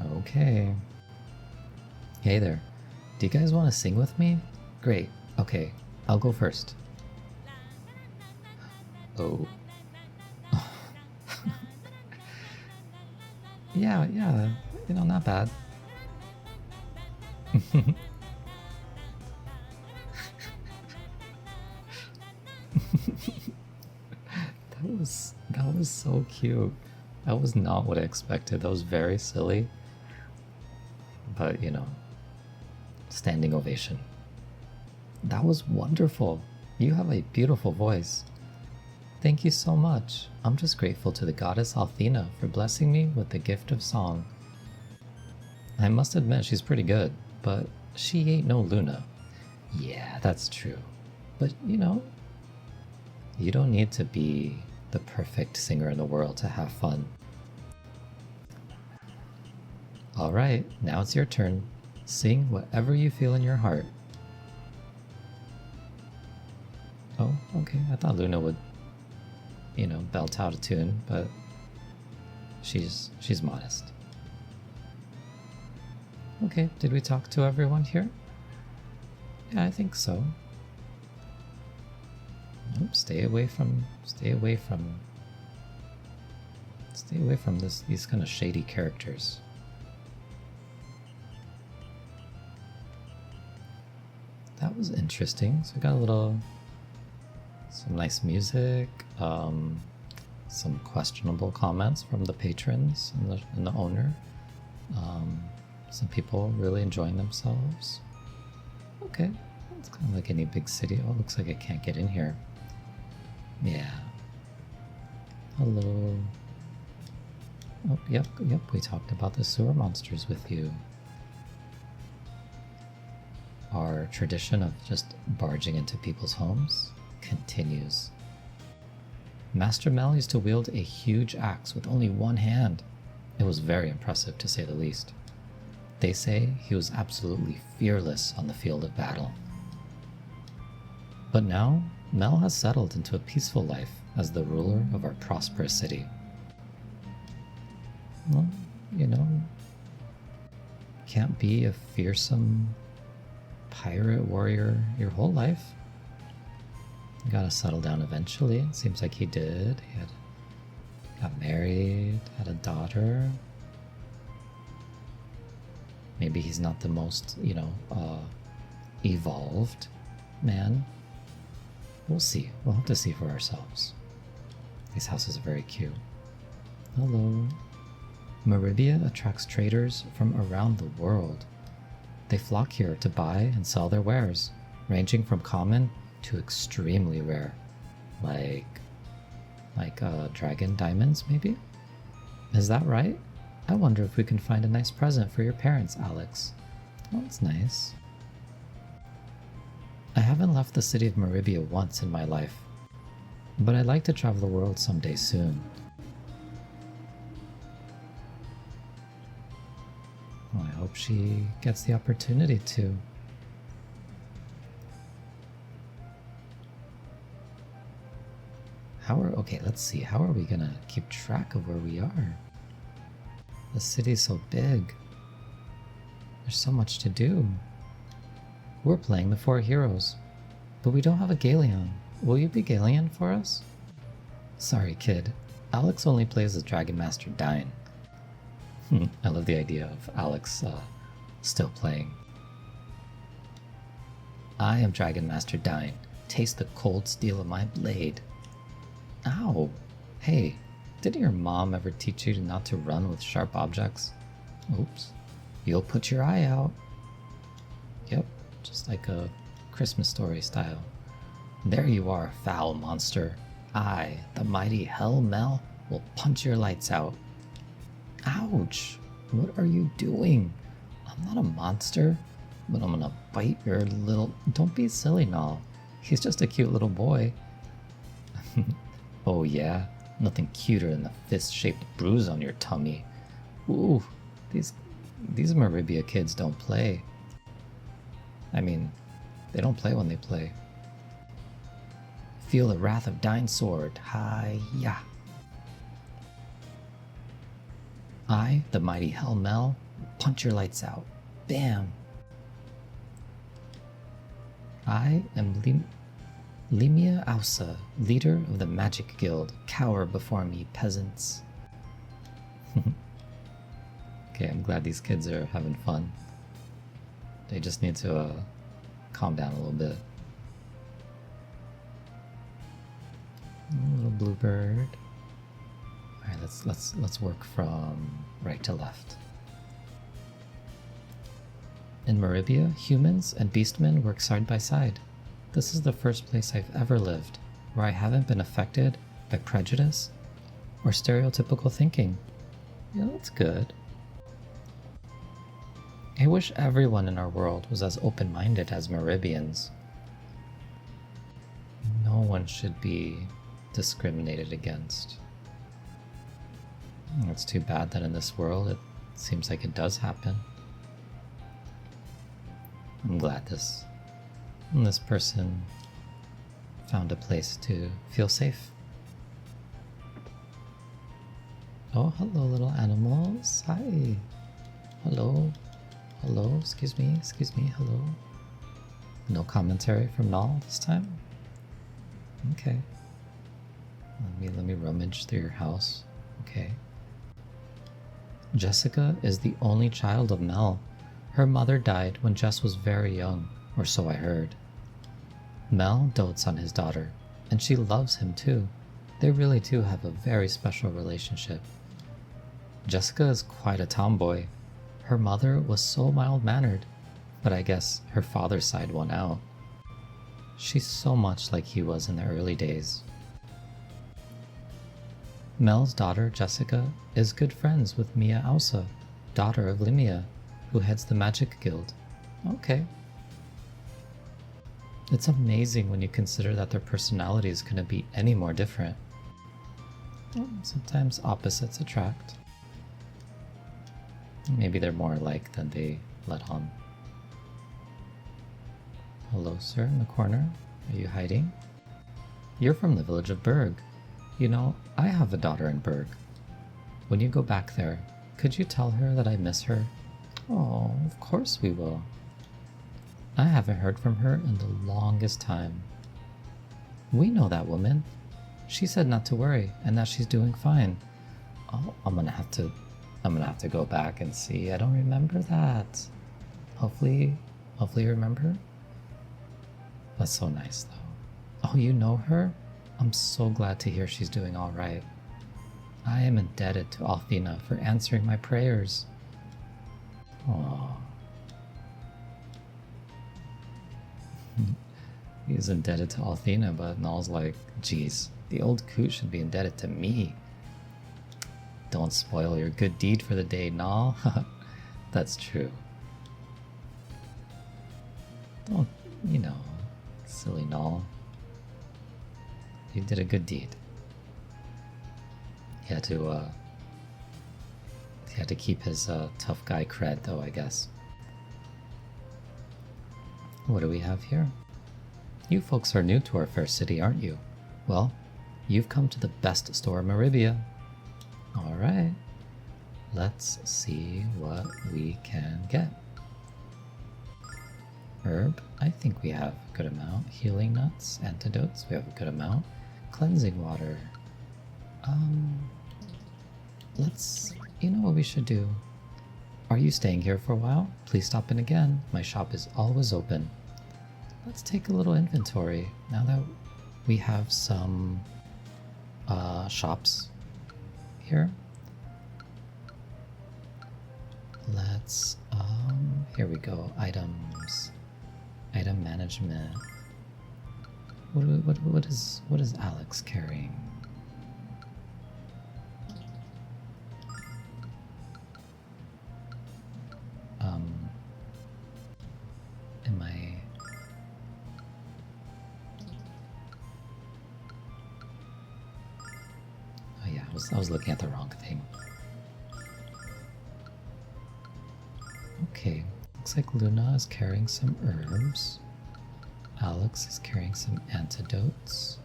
A: Okay. Hey there. Do you guys want to sing with me? Great. Okay, I'll go first. Oh. Yeah, not bad. That was so cute. That was not what I expected. That was very silly. But standing ovation. That was wonderful. You have a beautiful voice. Thank you so much. I'm just grateful to the goddess Althena for blessing me with the gift of song. I must admit she's pretty good, but she ain't no Luna. Yeah, that's true. But you don't need to be the perfect singer in the world to have fun. Alright, now it's your turn. Sing whatever you feel in your heart. Oh, okay. I thought Luna would, belt out a tune, but she's modest. Okay, did we talk to everyone here? Yeah, I think so. Nope, stay away from these kind of shady characters. That was interesting. So we got some nice music, some questionable comments from the patrons and the owner. Some people really enjoying themselves. Okay, it's kind of like any big city. Oh, looks like I can't get in here. Yeah. Hello. Oh, yep, we talked about the sewer monsters with you. Our tradition of just barging into people's homes continues. Master Mel used to wield a huge axe with only one hand. It was very impressive, to say the least. They say he was absolutely fearless on the field of battle. But now, Mel has settled into a peaceful life as the ruler of our prosperous city. Well, can't be a fearsome pirate warrior your whole life. You gotta settle down eventually. It seems like he did. He got married, had a daughter. Maybe he's not the most, evolved man. We'll see. We'll have to see for ourselves. These houses are very cute. Hello. Meribia attracts traders from around the world. They flock here to buy and sell their wares, ranging from common to extremely rare, like dragon diamonds, maybe? Is that right? I wonder if we can find a nice present for your parents, Alex. Oh, that's nice. I haven't left the city of Meribia once in my life, but I'd like to travel the world someday soon. Well, I hope she gets the opportunity to. Okay, let's see. How are we gonna keep track of where we are? The city's so big. There's so much to do. We're playing the 4 heroes, but we don't have a Galeon. Will you be Galeon for us? Sorry, kid. Alex only plays as Dragon Master Dine. I love the idea of Alex still playing. I am Dragon Master Dine. Taste the cold steel of my blade. Ow! Hey, didn't your mom ever teach you not to run with sharp objects? Oops. You'll put your eye out. Yep, just like a Christmas Story style. There you are, foul monster. I, the mighty Hell Mel, will punch your lights out. Ouch! What are you doing? I'm not a monster, but I'm gonna bite your little... Don't be silly, Nall. He's just a cute little boy. Oh yeah? Nothing cuter than the fist-shaped bruise on your tummy. Ooh, these Meribia kids don't play. I mean, they don't play when they play. Feel the wrath of Dine's sword. Hi-ya. I, the mighty Hell Mel, Punch your lights out. Bam. I am Limia Ausa, leader of the Magic Guild. Cower before me, peasants. Okay, I'm glad these kids are having fun. They just need to calm down a little bit. Little bluebird. All right, let's work from right to left. In Meribia, humans and beastmen work side by side. This is the first place I've ever lived where I haven't been affected by prejudice or stereotypical thinking. Yeah, that's good. I wish everyone in our world was as open-minded as Meribians. No one should be discriminated against. It's too bad that in this world it seems like it does happen. I'm glad this person found a place to feel safe. Oh, hello little animals. Hi. Hello. Hello, excuse me, hello. No commentary from Null this time? Okay. Let me rummage through your house. Okay. Jessica is the only child of Mel. Her mother died when Jess was very young, or so I heard. Mel dotes on his daughter, and she loves him too. They really do have a very special relationship. Jessica is quite a tomboy. Her mother was so mild-mannered, but I guess her father's side won out. She's so much like he was in the early days. Mel's daughter, Jessica, is good friends with Mia Ausa, daughter of Limia, who heads the Magic Guild. Okay. It's amazing when you consider that their personalities couldn't be any more different. Sometimes opposites attract. Maybe they're more alike than they let on. Hello, sir, in the corner. Are you hiding? You're from the village of Berg. You know, I have a daughter in Berg. When you go back there, could you tell her that I miss her? Oh, of course we will. I haven't heard from her in the longest time. We know that woman. She said not to worry and that she's doing fine. Oh, I'm gonna have to go back and see. I don't remember that. Hopefully you remember. That's so nice though. Oh, you know her? I'm so glad to hear she's doing all right. I am indebted to Althina for answering my prayers. Aww. He's indebted to Althina, but Null's like, geez, the old coot should be indebted to me. Don't spoil your good deed for the day, Null. That's true. Don't, you know, silly Null. You did a good deed. He had to keep his tough guy cred, though, I guess. What do we have here? You folks are new to our fair city, aren't you? Well, you've come to the best store in Meribia. Alright. Let's see what we can get. Herb, I think we have a good amount. Healing nuts, antidotes, we have a good amount. Cleansing water. You know what we should do? Are you staying here for a while? Please stop in again. My shop is always open. Let's take a little inventory now that we have some shops here. Let's here we go. Items, item management. What is Alex carrying? Am I? Oh yeah, I was looking at the wrong thing. Okay, looks like Luna is carrying some herbs. Alex is carrying some antidotes.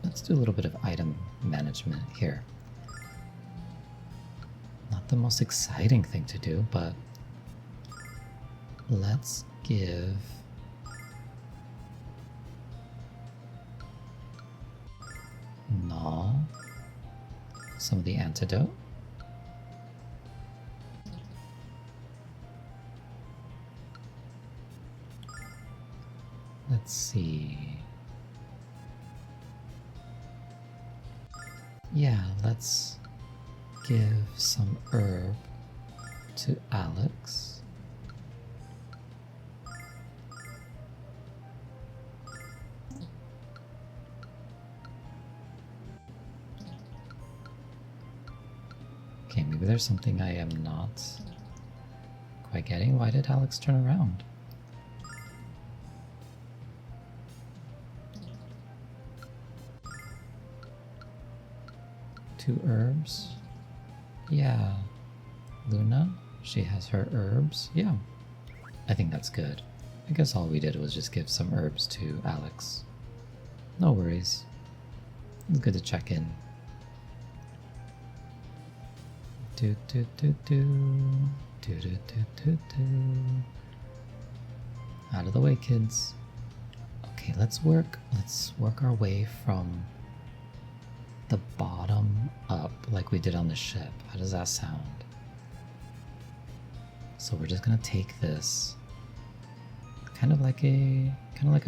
A: Let's do a little bit of item management here. the most exciting thing to do, but let's give Null some of the antidote. Let's see. Yeah, let's give some herb to Alex. Okay, maybe there's something I am not quite getting. Why did Alex turn around? Two herbs. Yeah. Luna, she has her herbs. Yeah. I think that's good. I guess all we did was just give some herbs to Alex. No worries. It's good to check in. Do do do do. Do do do do do. Out of the way, kids. Okay, let's work our way from the bottom up like we did on the ship. How does that sound? So we're just gonna take this kind of like a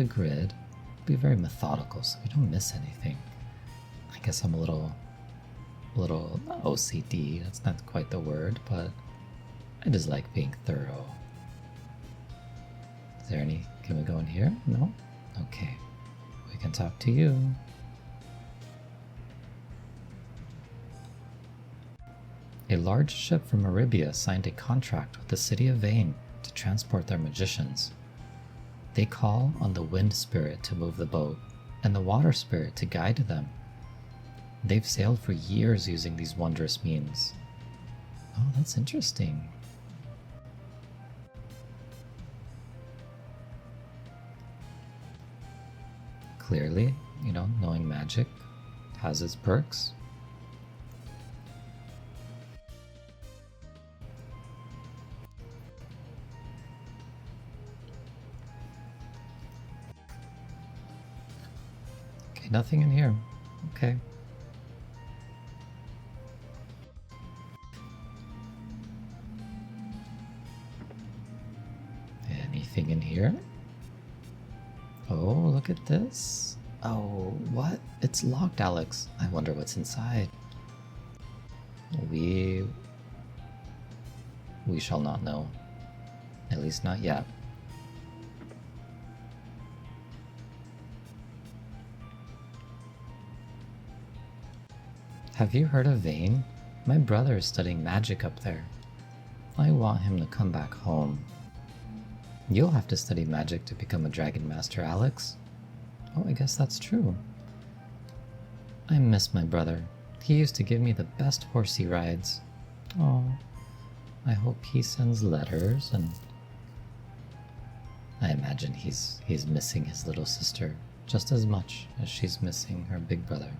A: grid. Be very methodical so we don't miss anything. I guess I'm a little not OCD, that's not quite the word, but I just like being thorough. Is there any, can we go in here? No? Okay. We can talk to you. A large ship from Meribia signed a contract with the city of Vane to transport their magicians. They call on the wind spirit to move the boat, and the water spirit to guide them. They've sailed for years using these wondrous means. Oh, that's interesting. Clearly, you know, knowing magic has its perks. Okay, nothing in here. Okay. Anything in here? Oh, look at this. Oh, what? It's locked, Alex. I wonder what's inside. We shall not know. At least not yet. Have you heard of Vane? My brother is studying magic up there. I want him to come back home. You'll have to study magic to become a dragon master, Alex. Oh, I guess that's true. I miss my brother. He used to give me the best horsey rides. Oh, I hope he sends letters, and I imagine he's missing his little sister just as much as she's missing her big brother.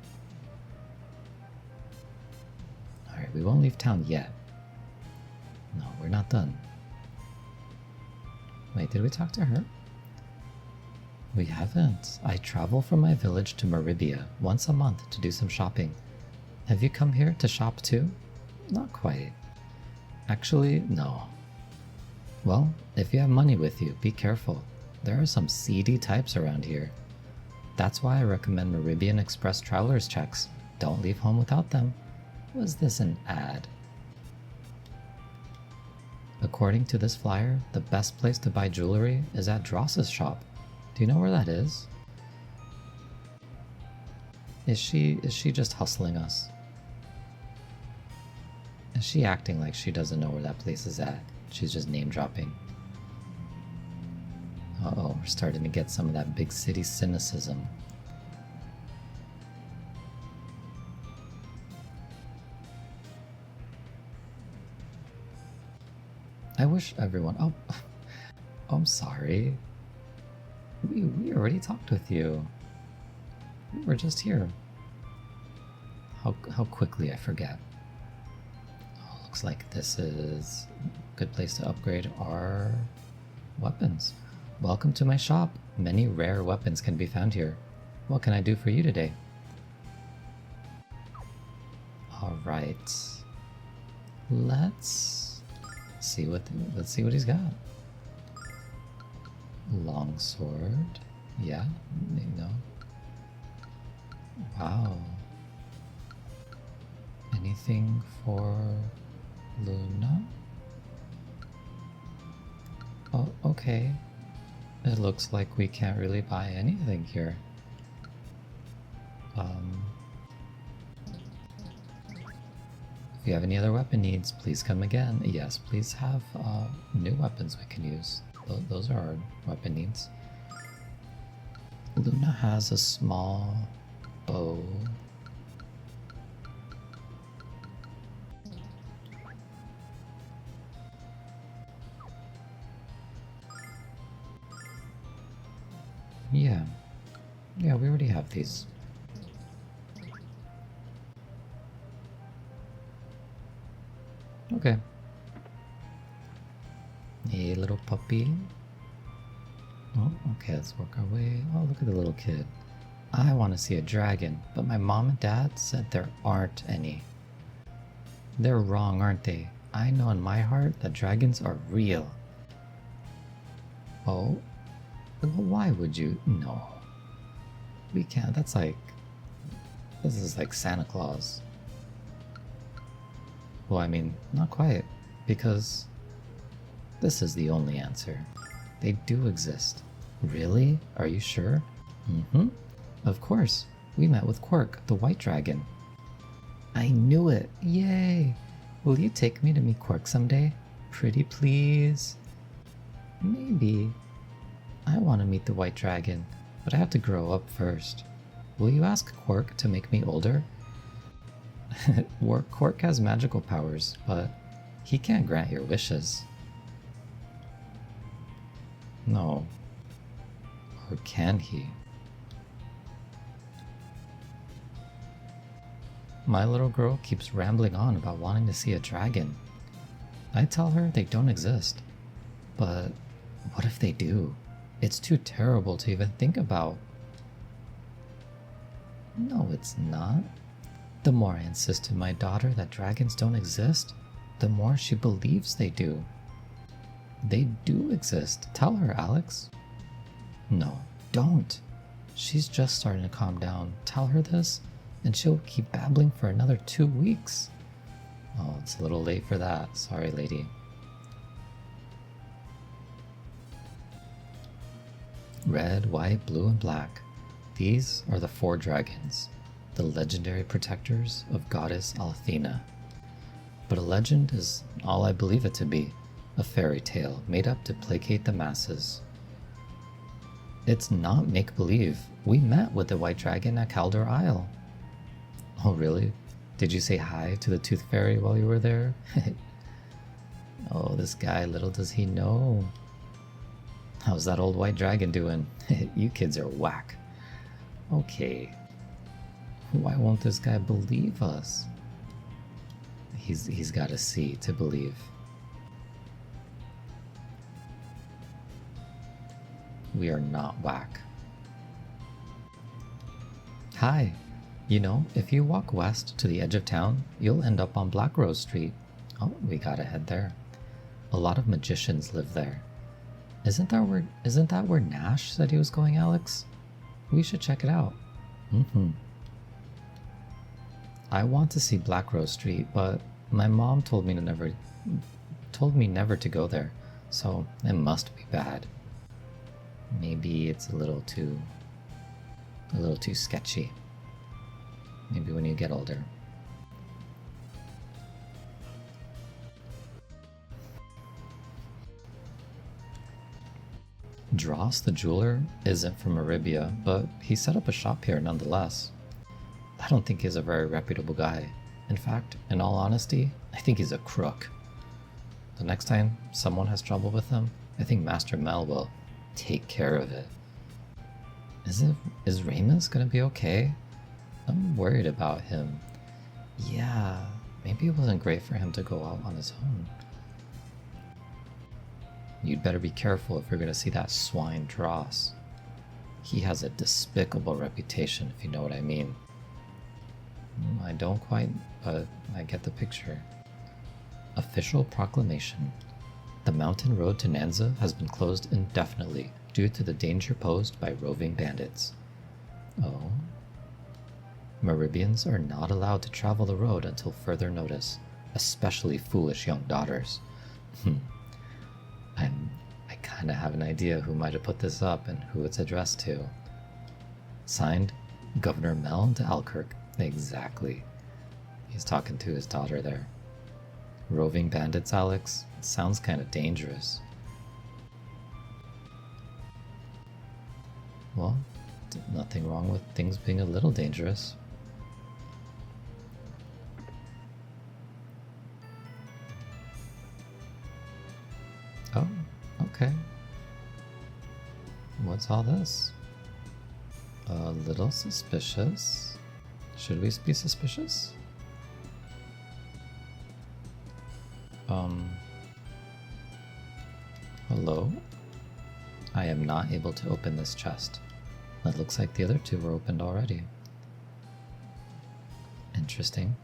A: Alright, we won't leave town yet. No, we're not done. Wait, did we talk to her? We haven't. I travel from my village to Meribia once a month to do some shopping. Have you come here to shop too? Not quite. Actually, no. Well, if you have money with you, be careful. There are some seedy types around here. That's why I recommend Meribian Express traveler's checks. Don't leave home without them. Was this an ad? According to this flyer, the best place to buy jewelry is at Dross's shop. Do you know where that is? Is she just hustling us? Is she acting like she doesn't know where that place is at? She's just name dropping. Uh-oh, we're starting to get some of that big city cynicism. I wish everyone... Oh, I'm sorry. We already talked with you. We were just here. How quickly I forget. Oh, Looks like this is a good place to upgrade our weapons. Welcome to my shop. Many rare weapons can be found here. What can I do for you today? Alright. Let's see what he's got. Longsword. Yeah, no. Wow. Anything for Luna? Oh, okay. It looks like we can't really buy anything here. If you have any other weapon needs, please come again. Yes, please have new weapons we can use. Those are our weapon needs. Luna has a small bow. Yeah. Yeah, we already have these. Okay. A little puppy. Oh, okay, let's work our way. Oh, look at the little kid. I want to see a dragon, but my mom and dad said there aren't any. They're wrong, aren't they? I know in my heart that dragons are real. Oh? Why would you? No. We can't. That's like... This is like Santa Claus. Well, I mean, not quite. Because... this is the only answer. They do exist. Really? Are you sure? Mm-hmm. Of course. We met with Quirk, the white dragon. I knew it! Yay! Will you take me to meet Quirk someday? Pretty please? Maybe. I want to meet the white dragon, but I have to grow up first. Will you ask Quirk to make me older? Quirk has magical powers, but he can't grant your wishes. No. Or can he? My little girl keeps rambling on about wanting to see a dragon. I tell her they don't exist. But what if they do? It's too terrible to even think about. No, it's not. The more I insist to my daughter that dragons don't exist, the more she believes they do. They do exist. Tell her, Alex. No, don't. She's just starting to calm down. Tell her this, and she'll keep babbling for another 2 weeks. Oh, it's a little late for that. Sorry, lady. Red, white, blue, and black. These are the 4 dragons, the legendary protectors of goddess Althena. But a legend is all I believe it to be. A fairy tale made up to placate the masses. It's not make-believe. We met with the white dragon at Caldor Isle. Oh really? Did you say hi to the tooth fairy while you were there? Oh, this guy, little does he know. How's that old white dragon doing? You kids are whack. Okay. Why won't this guy believe us? He's got to see to believe. We are not whack. Hi. You know, if you walk west to the edge of town, you'll end up on Black Rose Street. Oh, we gotta head there. A lot of magicians live there. Isn't that where Nash said he was going, Alex? We should check it out. I want to see Black Rose Street, but my mom told me never to go there, so it must be bad. Maybe it's a little too sketchy. Maybe when you get older. Dross the jeweler isn't from Meribia, but he set up a shop here nonetheless. I don't think he's a very reputable guy. In fact, in all honesty, I think he's a crook. The next time someone has trouble with him, I think Master Mel will take care of it. Is Ramus gonna be okay? I'm worried about him. Yeah, Maybe it wasn't great for him to go out on his own. You'd better be careful if you're gonna see that swine Dross. He has a despicable reputation, if you know what I mean. I don't quite, but I get the picture. Official proclamation. The mountain road to Nanza has been closed indefinitely due to the danger posed by roving bandits. Oh. Meribians are not allowed to travel the road until further notice, especially foolish young daughters. I kinda have an idea who might have put this up and who it's addressed to. Signed, Governor Meln de Alkirk. Exactly. He's talking to his daughter there. Roving bandits, Alex? Sounds kinda dangerous. Well, nothing wrong with things being a little dangerous. Oh, okay. What's all this? A little suspicious. Should we be suspicious? Hello? I am not able to open this chest. It looks like the other two were opened already. Interesting.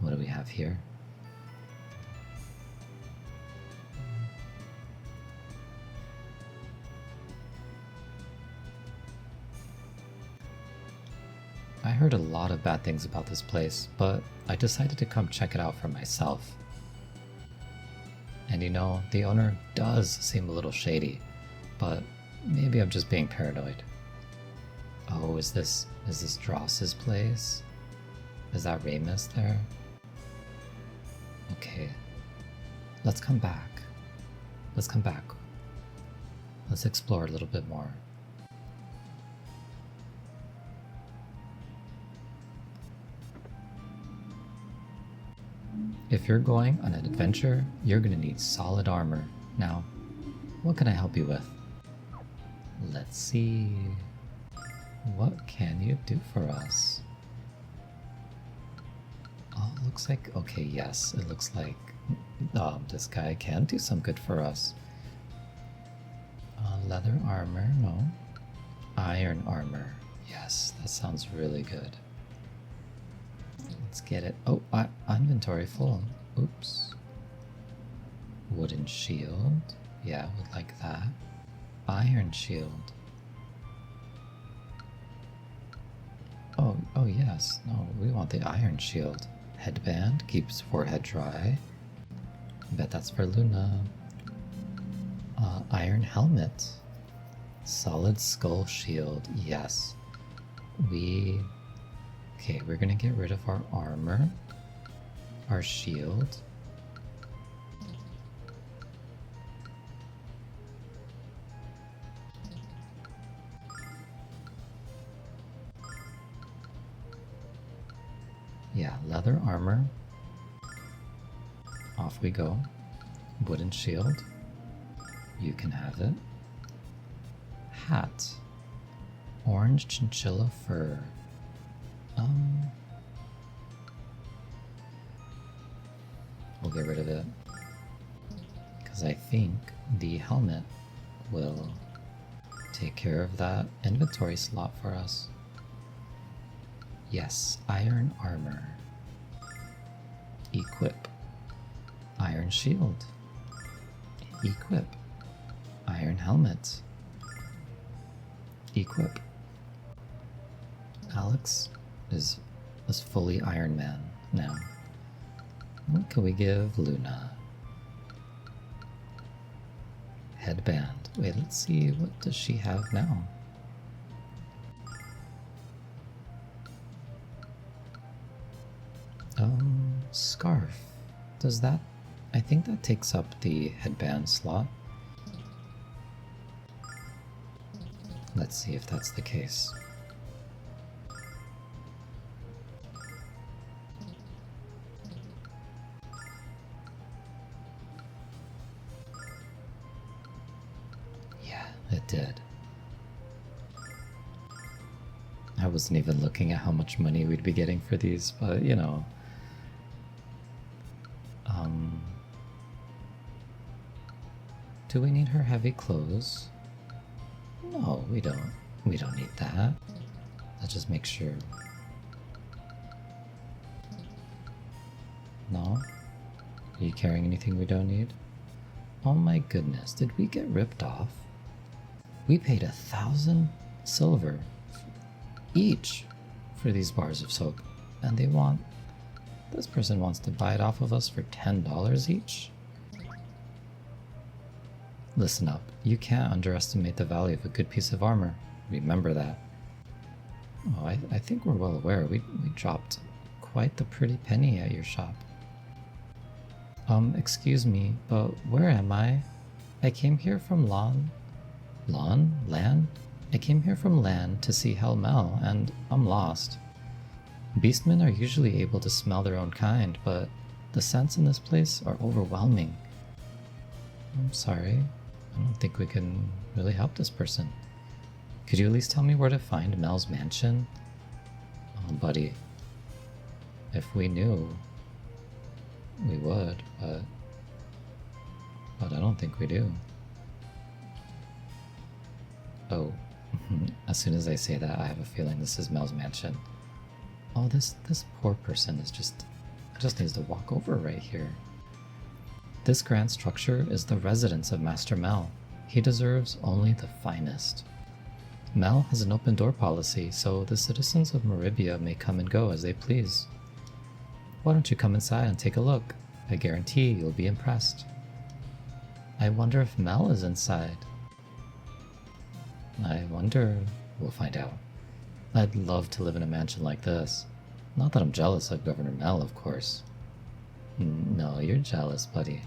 A: What do we have here? I heard a lot of bad things about this place, but I decided to come check it out for myself. And you know, the owner does seem a little shady, but maybe I'm just being paranoid. Oh, is this Dross's place? Is that Ramus there? Okay. Let's come back. Let's come back. Let's explore a little bit more. If you're going on an adventure, you're gonna need solid armor. Now, what can I help you with? Let's see. What can you do for us? Oh, it looks like, okay, yes, it looks like this guy can do some good for us. Leather armor, no. Iron armor, yes, that sounds really good. Let's get it. Oh, inventory full. Oops. Wooden shield. Yeah, would like that. Iron shield. Oh yes. No, we want the iron shield. Headband keeps forehead dry. Bet that's for Luna. Iron helmet. Solid skull shield. Yes. Okay, we're gonna get rid of our armor, our shield. Yeah, leather armor. Off we go. Wooden shield. You can have it. Hat. Orange chinchilla fur. We'll get rid of it. Because I think the helmet will take care of that inventory slot for us. Yes, iron armor. Equip. Iron shield. Equip. Iron helmet. Equip. Alex is fully Iron Man now. What can we give Luna? Headband. Wait, let's see, what does she have now? Scarf. Does that... I think that takes up the headband slot. Let's see if that's the case. Yeah, it did. I wasn't even looking at how much money we'd be getting for these, but you know. Do we need her heavy clothes? No, we don't. We don't need that. Let's just make sure. No? Are you carrying anything we don't need? Oh my goodness, did we get ripped off? We paid 1,000 silver each for these bars of soap, and they want... This person wants to buy it off of us for $10 each? Listen up, you can't underestimate the value of a good piece of armor. Remember that. Oh, I think we're well aware. We dropped quite the pretty penny at your shop. Excuse me, but where am I? I came here from Lan? I came here from Lan to see Helmel, and I'm lost. Beastmen are usually able to smell their own kind, but the scents in this place are overwhelming. I'm sorry. I don't think we can really help this person. Could you at least tell me where to find Mel's mansion? Oh, buddy. If we knew, we would, but I don't think we do. Oh, as soon as I say that, I have a feeling this is Mel's mansion. Oh, this poor person is just needs to walk over right here. This grand structure is the residence of Master Mel. He deserves only the finest. Mel has an open door policy, so the citizens of Meribia may come and go as they please. Why don't you come inside and take a look? I guarantee you'll be impressed. I wonder if Mel is inside. I wonder... We'll find out. I'd love to live in a mansion like this. Not that I'm jealous of Governor Mel, of course. No, you're jealous, buddy.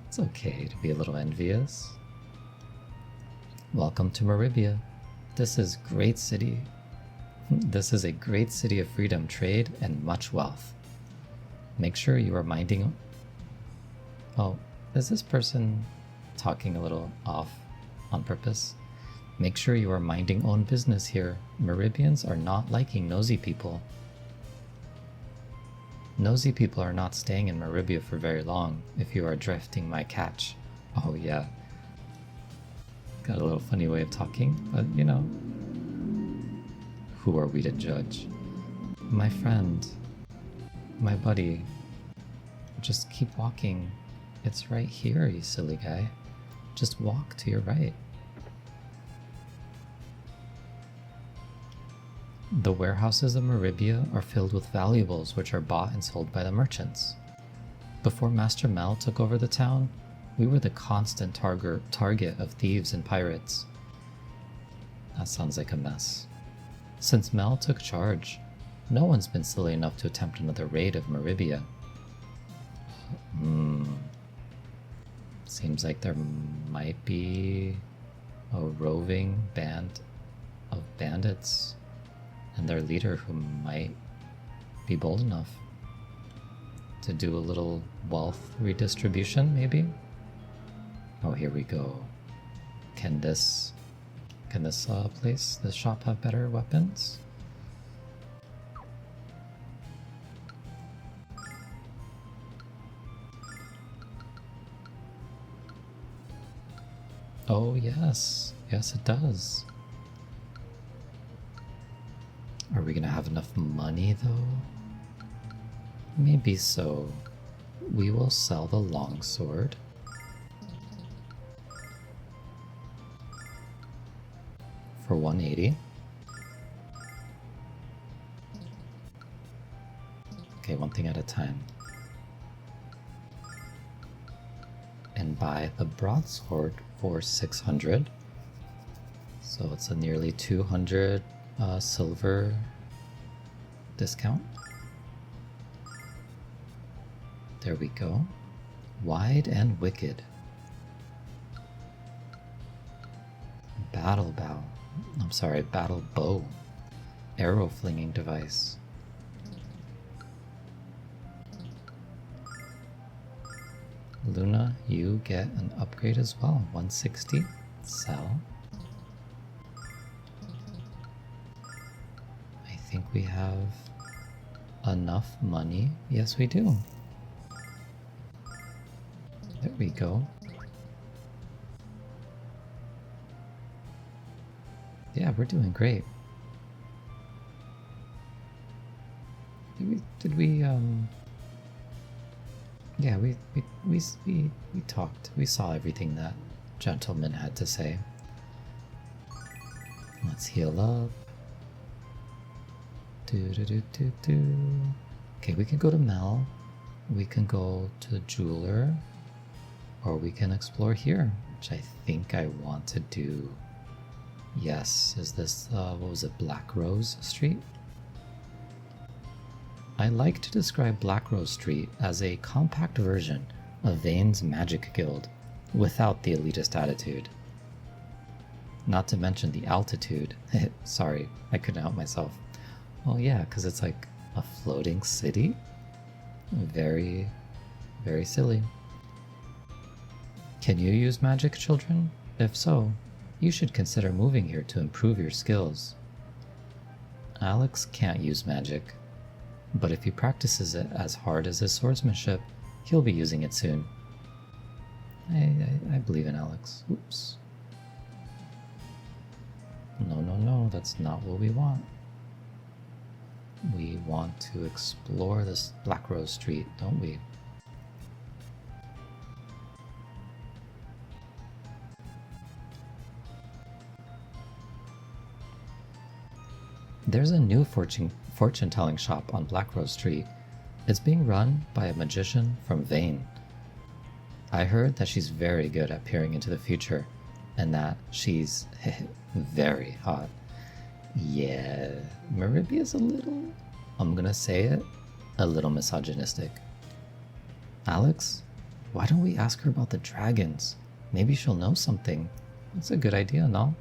A: It's okay to be a little envious. Welcome to Meribia. This is great city. This is a great city of freedom, trade, and much wealth. Make sure you are minding... Oh, is this person talking a little off on purpose? Make sure you are minding own business here. Meribians are not liking nosy people. Nosy people are not staying in Meribia for very long, if you are drifting my catch. Oh yeah. Got a little funny way of talking, but you know. Who are we to judge? My friend. My buddy. Just keep walking. It's right here, you silly guy. Just walk to your right. The warehouses of Meribia are filled with valuables which are bought and sold by the merchants. Before Master Mel took over the town, we were the constant target of thieves and pirates. That sounds like a mess. Since Mel took charge, no one's been silly enough to attempt another raid of Meribia. Seems like there might be a roving band of bandits and their leader who might be bold enough to do a little wealth redistribution, maybe? Oh, here we go. Can this shop have better weapons? Oh yes, yes it does. Are we gonna have enough money though? Maybe so. We will sell the longsword. For 180. Okay, one thing at a time. And buy the broadsword for 600. So it's a nearly 200 silver discount. There we go. Wide and wicked. Battle bow. I'm sorry, battle bow. Arrow flinging device. Luna, you get an upgrade as well. 160. Sell. we have enough money. Yes, we do. There we go. Yeah, we're doing great. Did we yeah, we talked. We saw everything that gentleman had to say. Let's heal up. Okay, we can go to Mel. We can go to the jeweler. Or we can explore here, which I think I want to do. Yes, is this, what was it, Black Rose Street? I like to describe Black Rose Street as a compact version of Vane's Magic Guild, without the elitist attitude. Not to mention the altitude. Sorry, I couldn't help myself. Oh yeah, because it's like a floating city? Very, very silly. Can you use magic, children? If so, you should consider moving here to improve your skills. Alex can't use magic, but if he practices it as hard as his swordsmanship, he'll be using it soon. I believe in Alex. Oops. No, that's not what we want. We want to explore this Black Rose Street, don't we? There's a new fortune-telling shop on Black Rose Street. It's being run by a magician from Vane. I heard that she's very good at peering into the future, and that she's very hot. Yeah, Meribia's a little, I'm gonna say it, a little misogynistic. Alex, why don't we ask her about the dragons? Maybe she'll know something. That's a good idea, no?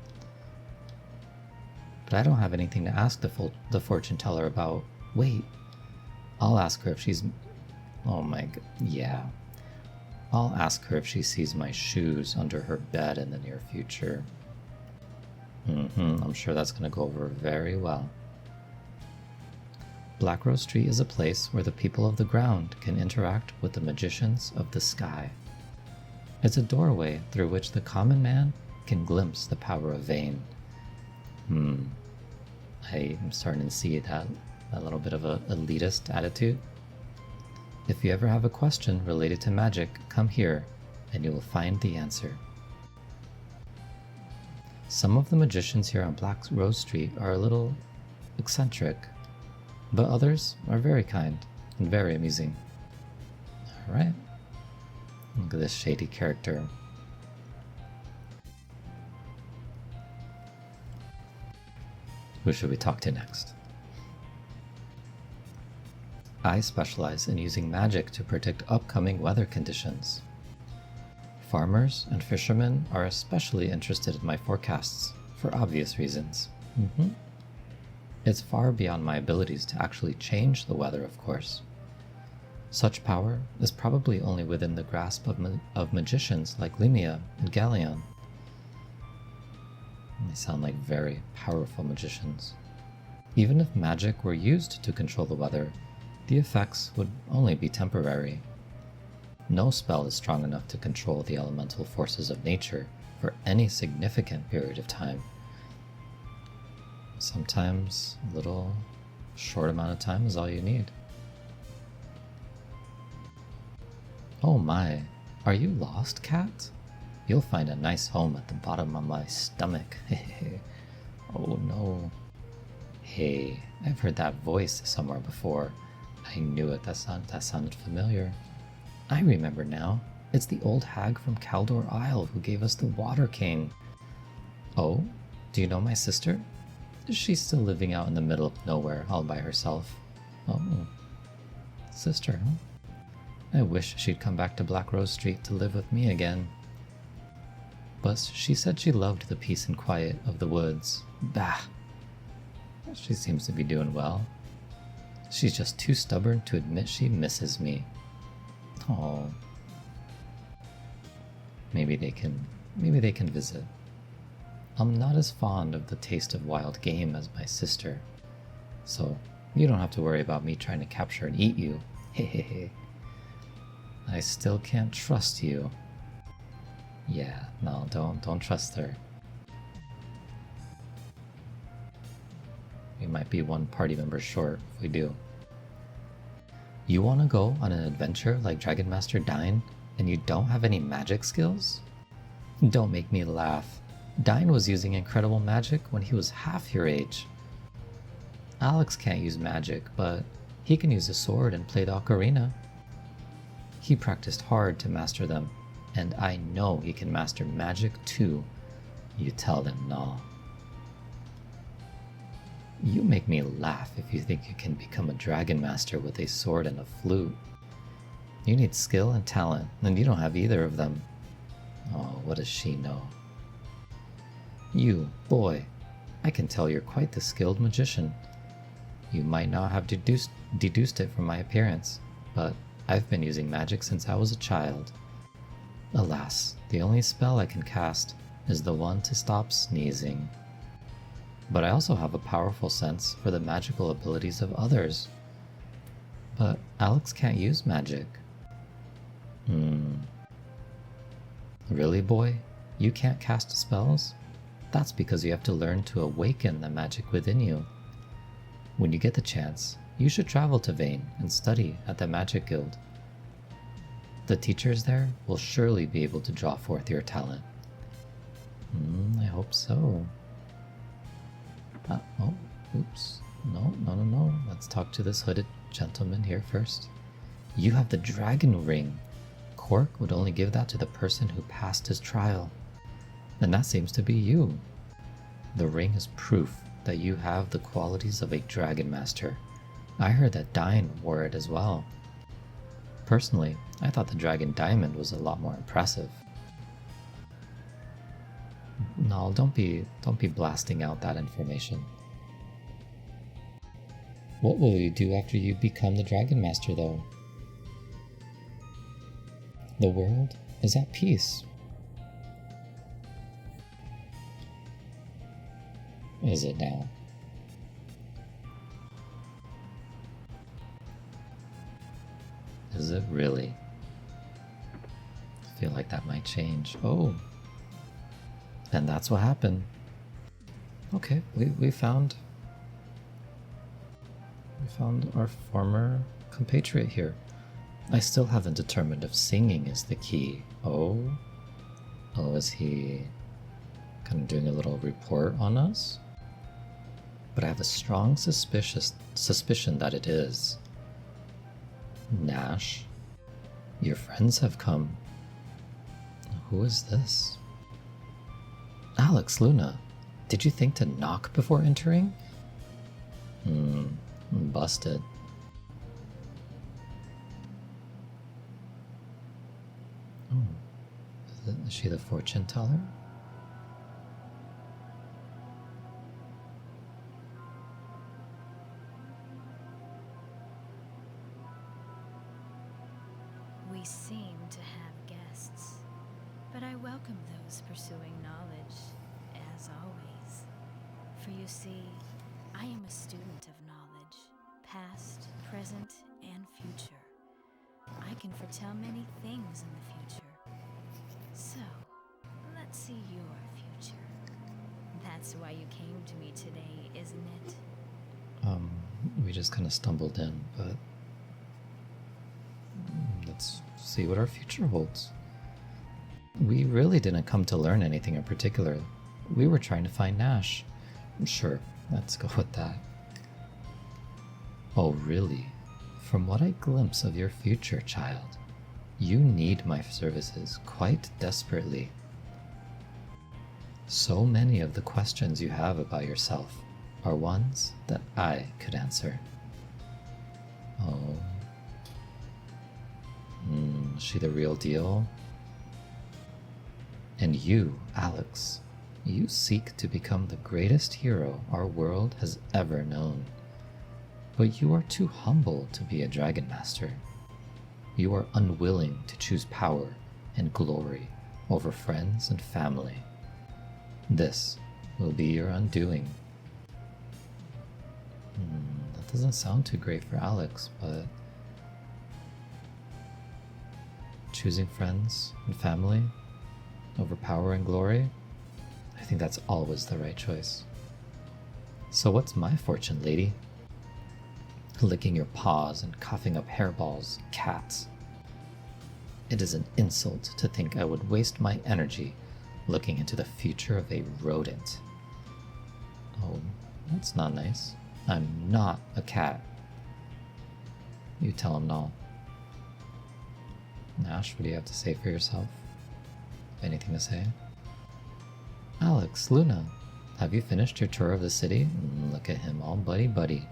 A: But I don't have anything to ask the fortune teller about. Wait, I'll ask her if she's... Oh my god, yeah. I'll ask her if she sees my shoes under her bed in the near future. I'm sure that's going to go over very well. Black Rose Street is a place where the people of the ground can interact with the magicians of the sky. It's a doorway through which the common man can glimpse the power of Vane. I'm starting to see that a little bit of a elitist attitude. If you ever have a question related to magic, come here and you will find the answer. Some of the magicians here on Black Rose Street are a little eccentric, but others are very kind and very amusing. Alright. Look at this shady character. Who should we talk to next? I specialize in using magic to predict upcoming weather conditions. Farmers and fishermen are especially interested in my forecasts, for obvious reasons. It's far beyond my abilities to actually change the weather, of course. Such power is probably only within the grasp of magicians like Limia and Galleon. They sound like very powerful magicians. Even if magic were used to control the weather, the effects would only be temporary. No spell is strong enough to control the elemental forces of nature for any significant period of time. Sometimes a little short amount of time is all you need. Oh my, are you lost, cat? You'll find a nice home at the bottom of my stomach. Oh no. Hey, I've heard that voice somewhere before. I knew it, that sounded familiar. I remember now. It's the old hag from Caldor Isle who gave us the water cane. Oh, do you know my sister? She's still living out in the middle of nowhere all by herself. Oh, sister, huh? I wish she'd come back to Black Rose Street to live with me again. But she said she loved the peace and quiet of the woods. Bah! She seems to be doing well. She's just too stubborn to admit she misses me. Oh. Maybe they can visit. I'm not as fond of the taste of wild game as my sister. so you don't have to worry about me trying to capture and eat you. Hehehe. I still can't trust you. Yeah, no, don't trust her. We might be one party member short if we do. You want to go on an adventure like Dragon Master Dine and you don't have any magic skills? Don't make me laugh. Dine was using incredible magic when he was half your age. Alex can't use magic, but he can use a sword and play the ocarina. He practiced hard to master them, and I know he can master magic too. You tell them no. You make me laugh if you think you can become a dragon master with a sword and a flute. You need skill and talent, and you don't have either of them. Oh, what does she know? You, boy, I can tell you're quite the skilled magician. You might not have deduced it from my appearance, but I've been using magic since I was a child. Alas, the only spell I can cast is the one to stop sneezing. But I also have a powerful sense for the magical abilities of others. But Alex can't use magic. Really, boy? You can't cast spells? That's because you have to learn to awaken the magic within you. When you get the chance, you should travel to Vane and study at the Magic Guild. The teachers there will surely be able to draw forth your talent. I hope so. Oh, oops. No. Let's talk to this hooded gentleman here first. You have the dragon ring. Cork would only give that to the person who passed his trial. And that seems to be you. The ring is proof that you have the qualities of a dragon master. I heard that Dine wore it as well. Personally, I thought the dragon diamond was a lot more impressive. No, don't be blasting out that information. What will you do after you become the dragon master, though? The world is at peace. Is it now? Is it really? I feel like that might change. Oh. And that's what happened. Okay, we found our former compatriot here. I still haven't determined if singing is the key. Oh, is he kind of doing a little report on us? But I have a strong suspicion that it is. Nash, your friends have come. Who is this? Alex, Luna, did you think to knock before entering? Busted. Oh, is she the fortune teller?
C: We seem to have guests, but I welcome those pursuing knowledge, as always. For you see, I am a student of knowledge, past, present, and future. I can foretell many things in the future. So, let's see your future. That's why you came to me today, isn't it?
A: We just kind of stumbled in, but let's see what our future holds. We really didn't come to learn anything in particular. We were trying to find Nash. Sure, let's go with that. Oh, really? From what I glimpse of your future, child, you need my services quite desperately. So many of the questions you have about yourself are ones that I could answer. Oh. Is she the real deal? And you, Alex, you seek to become the greatest hero our world has ever known. But you are too humble to be a dragon master. You are unwilling to choose power and glory over friends and family. This will be your undoing. doesn't sound too great for Alex, but choosing friends and family over power and glory, I think that's always the right choice. So what's my fortune, lady? Licking your paws and coughing up hairballs, cats. It is an insult to think I would waste my energy looking into the future of a rodent. Oh, that's not nice. I'm not a cat. You tell him no. Nash, what do you have to say for yourself? Anything to say? Alex, Luna, have you finished your tour of the city? Look at him, all buddy-buddy.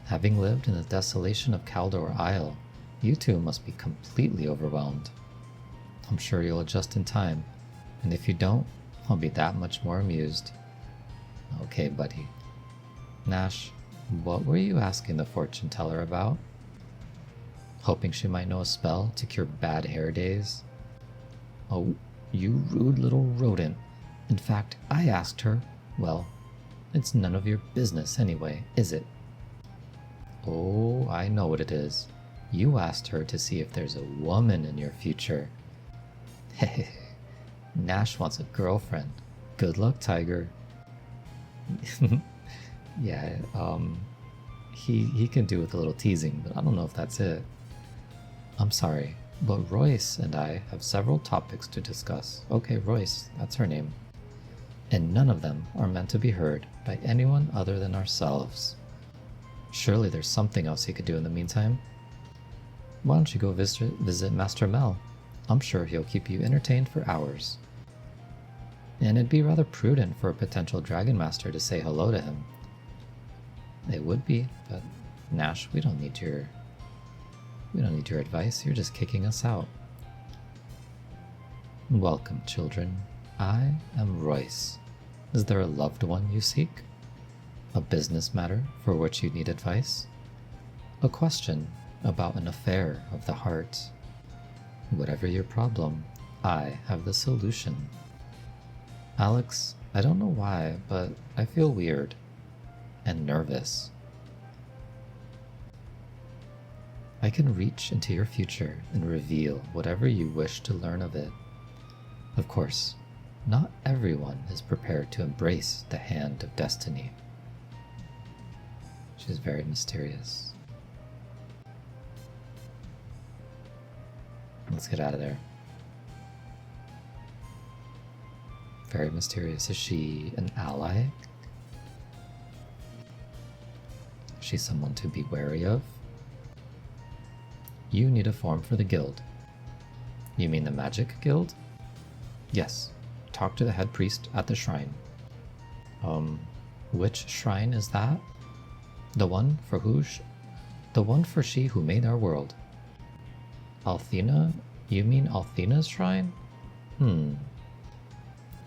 A: Having lived in the desolation of Caldor Isle, you two must be completely overwhelmed. I'm sure you'll adjust in time, and if you don't, I'll be that much more amused. Okay, buddy. Nash, what were you asking the fortune teller about? Hoping she might know a spell to cure bad hair days? Oh, you rude little rodent. In fact, I asked her. Well, it's none of your business anyway, is it? Oh, I know what it is. You asked her to see if there's a woman in your future. Hehe. Nash wants a girlfriend. Good luck, Tiger. Yeah, he can do with a little teasing, but I don't know if that's it. I'm sorry, but Royce and I have several topics to discuss. Okay, Royce, that's her name. And none of them are meant to be heard by anyone other than ourselves. Surely there's something else you could do in the meantime. Why don't you go visit Master Mel? I'm sure he'll keep you entertained for hours. And it'd be rather prudent for a potential Dragon Master to say hello to him. It would be, but Nash, we don't need your advice. You're just kicking us out. Welcome, children. I am Royce. Is there a loved one you seek? A business matter for which you need advice? A question about an affair of the heart? Whatever your problem, I have the solution. Alex, I don't know why, but I feel weird and nervous. I can reach into your future and reveal whatever you wish to learn of it. Of course, not everyone is prepared to embrace the hand of destiny. She's very mysterious. Let's get out of there. Very mysterious. Is she an ally? Is she someone to be wary of? You need a form for the guild. You mean the magic guild? Yes. Talk to the head priest at the shrine. Which shrine is that? The one for she who made our world. Althena? You mean Althena's shrine?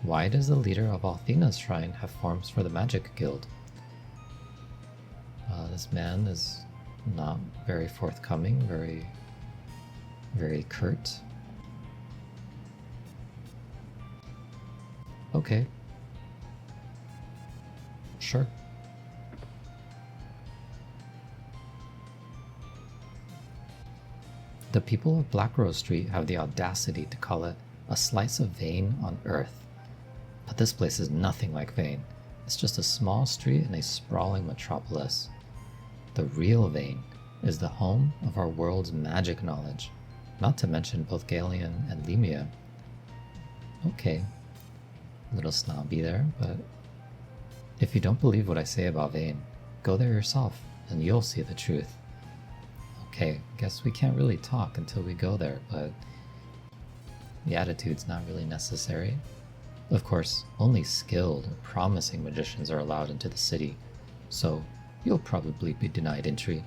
A: Why does the leader of Althena's shrine have forms for the magic guild? This man is not very forthcoming, very curt. Okay. Sure. The people of Blackrose Street have the audacity to call it a slice of Vane on Earth. But this place is nothing like Vane. It's just a small street in a sprawling metropolis. The real Vane is the home of our world's magic knowledge, not to mention both Galeon and Lemia. Okay, a little snobby there, but if you don't believe what I say about Vane, go there yourself and you'll see the truth. Okay, guess we can't really talk until we go there, but the attitude's not really necessary. Of course, only skilled and promising magicians are allowed into the city, so you'll probably be denied entry.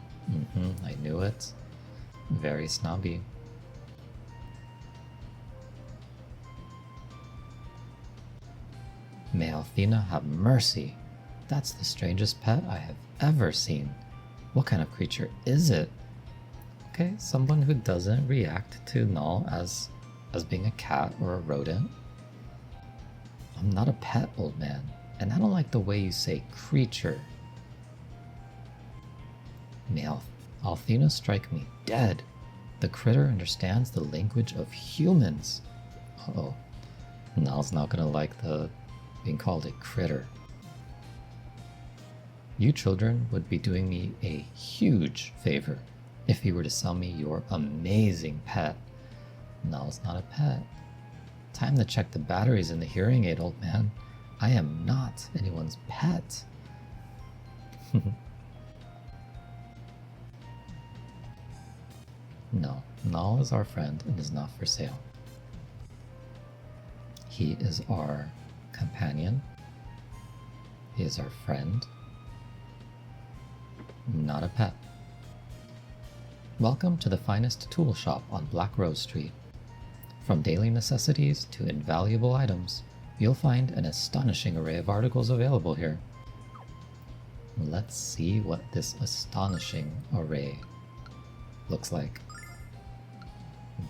A: I knew it. Very snobby. May Althena have mercy. That's the strangest pet I have ever seen. What kind of creature is it? Okay, someone who doesn't react to Null as being a cat or a rodent. I'm not a pet, old man, and I don't like the way you say creature. May Althena strike me dead. The critter understands the language of humans. Uh-oh. Nal's not gonna like the being called a critter. You children would be doing me a huge favor if you were to sell me your amazing pet. Nal's not a pet. Time to check the batteries in the hearing aid, old man. I am not anyone's pet. No, Nal is our friend and is not for sale. He is our companion. He is our friend. Not a pet. Welcome to the finest tool shop on Black Rose Street. From daily necessities to invaluable items, you'll find an astonishing array of articles available here. Let's see what this astonishing array looks like,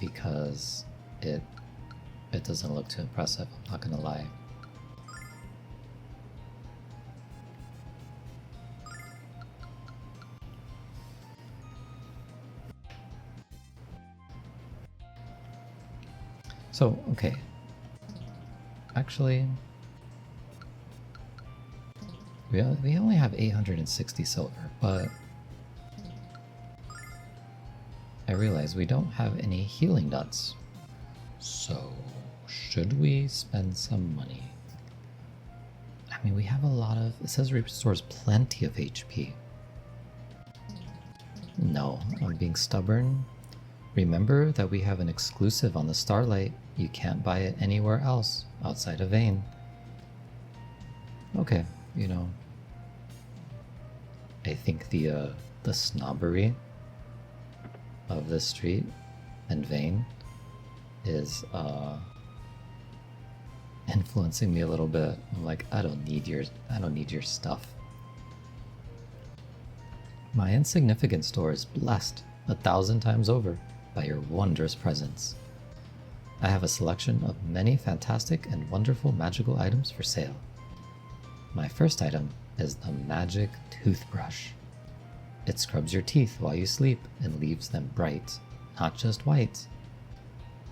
A: because it doesn't look too impressive, I'm not gonna lie. So, okay. Actually, we only have 860 silver, but I realize we don't have any healing nuts. So, should we spend some money? I mean, we have a lot of... It says restores plenty of HP. No, I'm being stubborn. Remember that we have an exclusive on the Starlight. You can't buy it anywhere else outside of Vane. Okay, you know, I think the snobbery of this street and Vane is influencing me a little bit. I'm like, I don't need your stuff. My insignificant store is blessed 1,000 times over by your wondrous presence. I have a selection of many fantastic and wonderful magical items for sale. My first item is the magic toothbrush. It scrubs your teeth while you sleep and leaves them bright, not just white.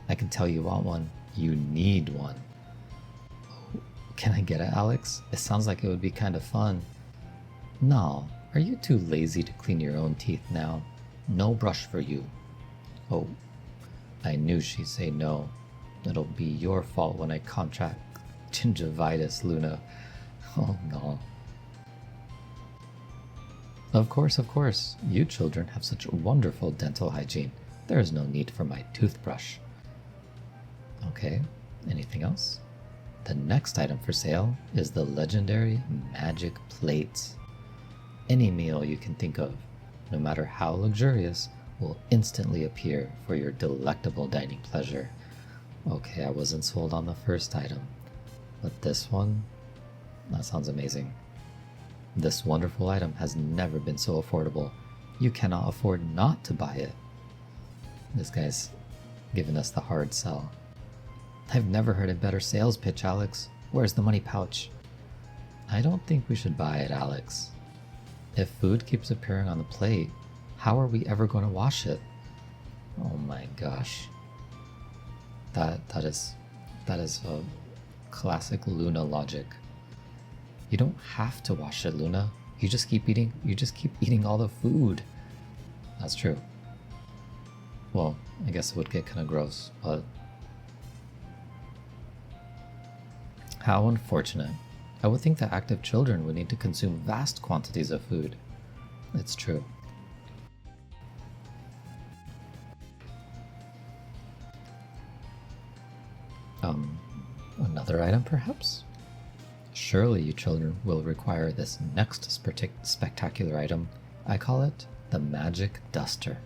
A: I can tell you want one. You need one. Oh, can I get it, Alex? It sounds like it would be kind of fun. No, are you too lazy to clean your own teeth now? No brush for you. Oh, I knew she'd say no. It'll be your fault when I contract gingivitis, Luna. Oh no. Of course. You children have such wonderful dental hygiene. There is no need for my toothbrush. Okay, anything else? The next item for sale is the legendary magic plate. Any meal you can think of, no matter how luxurious, will instantly appear for your delectable dining pleasure. Okay, I wasn't sold on the first item, but this one, that sounds amazing. This wonderful item has never been so affordable. You cannot afford not to buy it. This guy's giving us the hard sell. I've never heard a better sales pitch, Alex. Where's the money pouch? I don't think we should buy it, Alex. If food keeps appearing on the plate, how are we ever going to wash it? Oh my gosh. That is a classic Luna logic. You don't have to wash it, Luna. You just keep eating all the food. That's true. Well, I guess it would get kind of gross, but how unfortunate. I would think that active children would need to consume vast quantities of food. It's true. Another item perhaps? Surely you children will require this next spectacular item. I call it the magic duster.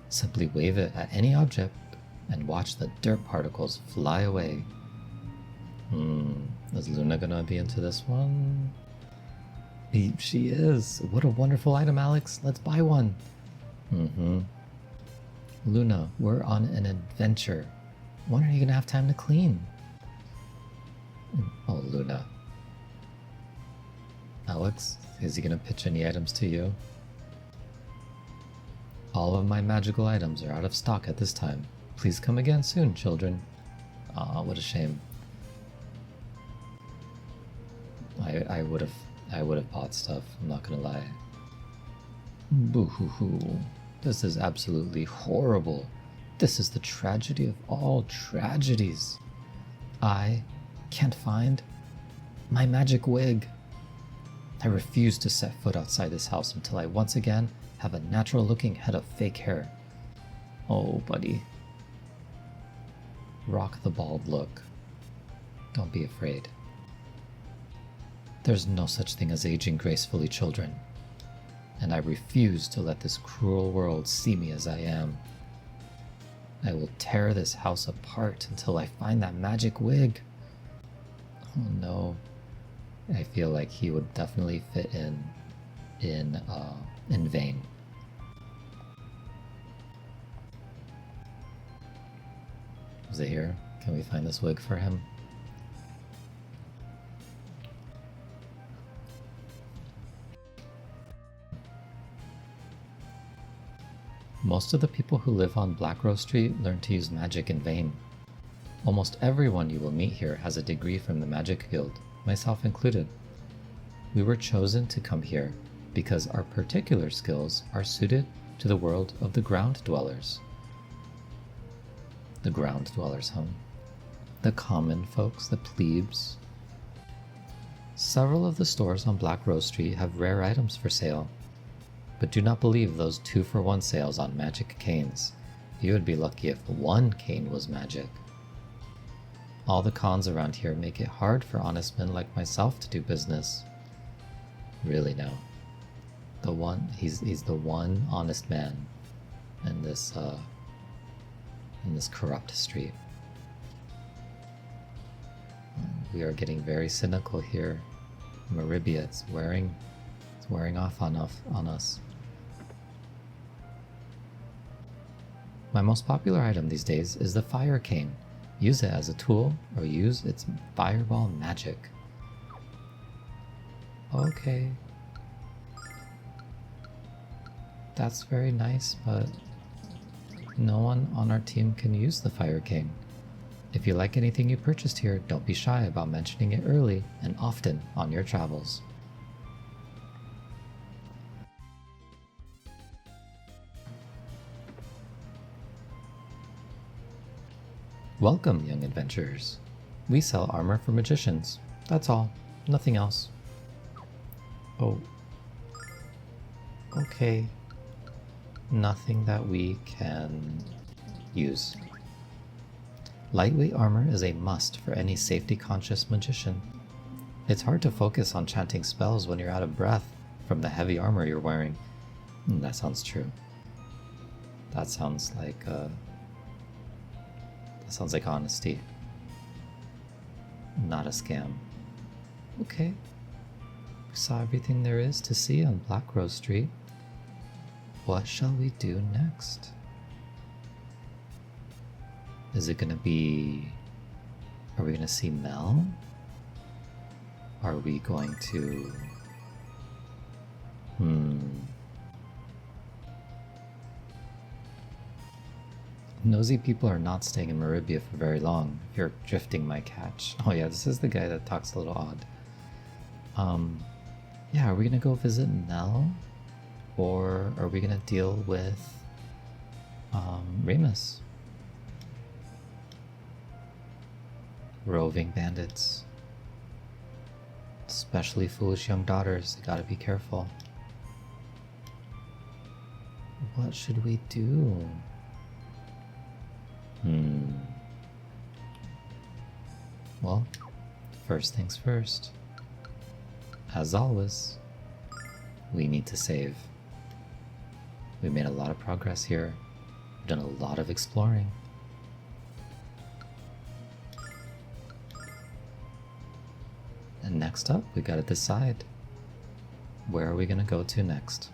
A: Simply wave it at any object and watch the dirt particles fly away. Is Luna gonna be into this one? She is. What a wonderful item, Alex. Let's buy one. Luna, we're on an adventure. When are you gonna have time to clean? Oh, Luna. Alex, is he gonna pitch any items to you? All of my magical items are out of stock at this time. Please come again soon, children. Aw, what a shame. I would have bought stuff, I'm not gonna lie. Boo-hoo-hoo. This is absolutely horrible. This is the tragedy of all tragedies. I can't find my magic wig. I refuse to set foot outside this house until I once again have a natural-looking head of fake hair. Oh, buddy. Rock the bald look. Don't be afraid. There's no such thing as aging gracefully, children. And I refuse to let this cruel world see me as I am. I will tear this house apart until I find that magic wig. Oh no. I feel like he would definitely fit in vain. Is it here? Can we find this wig for him? Most of the people who live on Black Rose Street learn to use magic in vain. Almost everyone you will meet here has a degree from the Magic Guild, myself included. We were chosen to come here because our particular skills are suited to the world of the ground dwellers. The ground dwellers, huh? The common folks, the plebes. Several of the stores on Black Rose Street have rare items for sale, but do not believe those 2-for-1 sales on magic canes. You would be lucky if one cane was magic. All the cons around here make it hard for honest men like myself to do business. Really now. He's the one honest man in this corrupt street. We are getting very cynical here. Meribia, it's wearing off on us. My most popular item these days is the fire cane. Use it as a tool or use its fireball magic. Okay. That's very nice, but no one on our team can use the fire cane. If you like anything you purchased here, don't be shy about mentioning it early and often on your travels. Welcome, young adventurers. We sell armor for magicians. That's all. Nothing else. Oh. Okay. Nothing that we can use. Lightweight armor is a must for any safety-conscious magician. It's hard to focus on chanting spells when you're out of breath from the heavy armor you're wearing. That sounds true. That sounds like honesty. Not a scam. Okay. We saw everything there is to see on Black Rose Street. What shall we do next? Is it gonna be... Are we gonna see Mel? Are we going to... Nosy people are not staying in Meribia for very long, if you're drifting my catch. Oh yeah, this is the guy that talks a little odd. Yeah, are we gonna go visit Nell? Or are we gonna deal with Remus? Roving bandits. Especially foolish young daughters, they gotta be careful. What should we do? Well, first things first. As always, we need to save. We made a lot of progress here. We've done a lot of exploring. And next up, we gotta decide, where are we gonna go to next?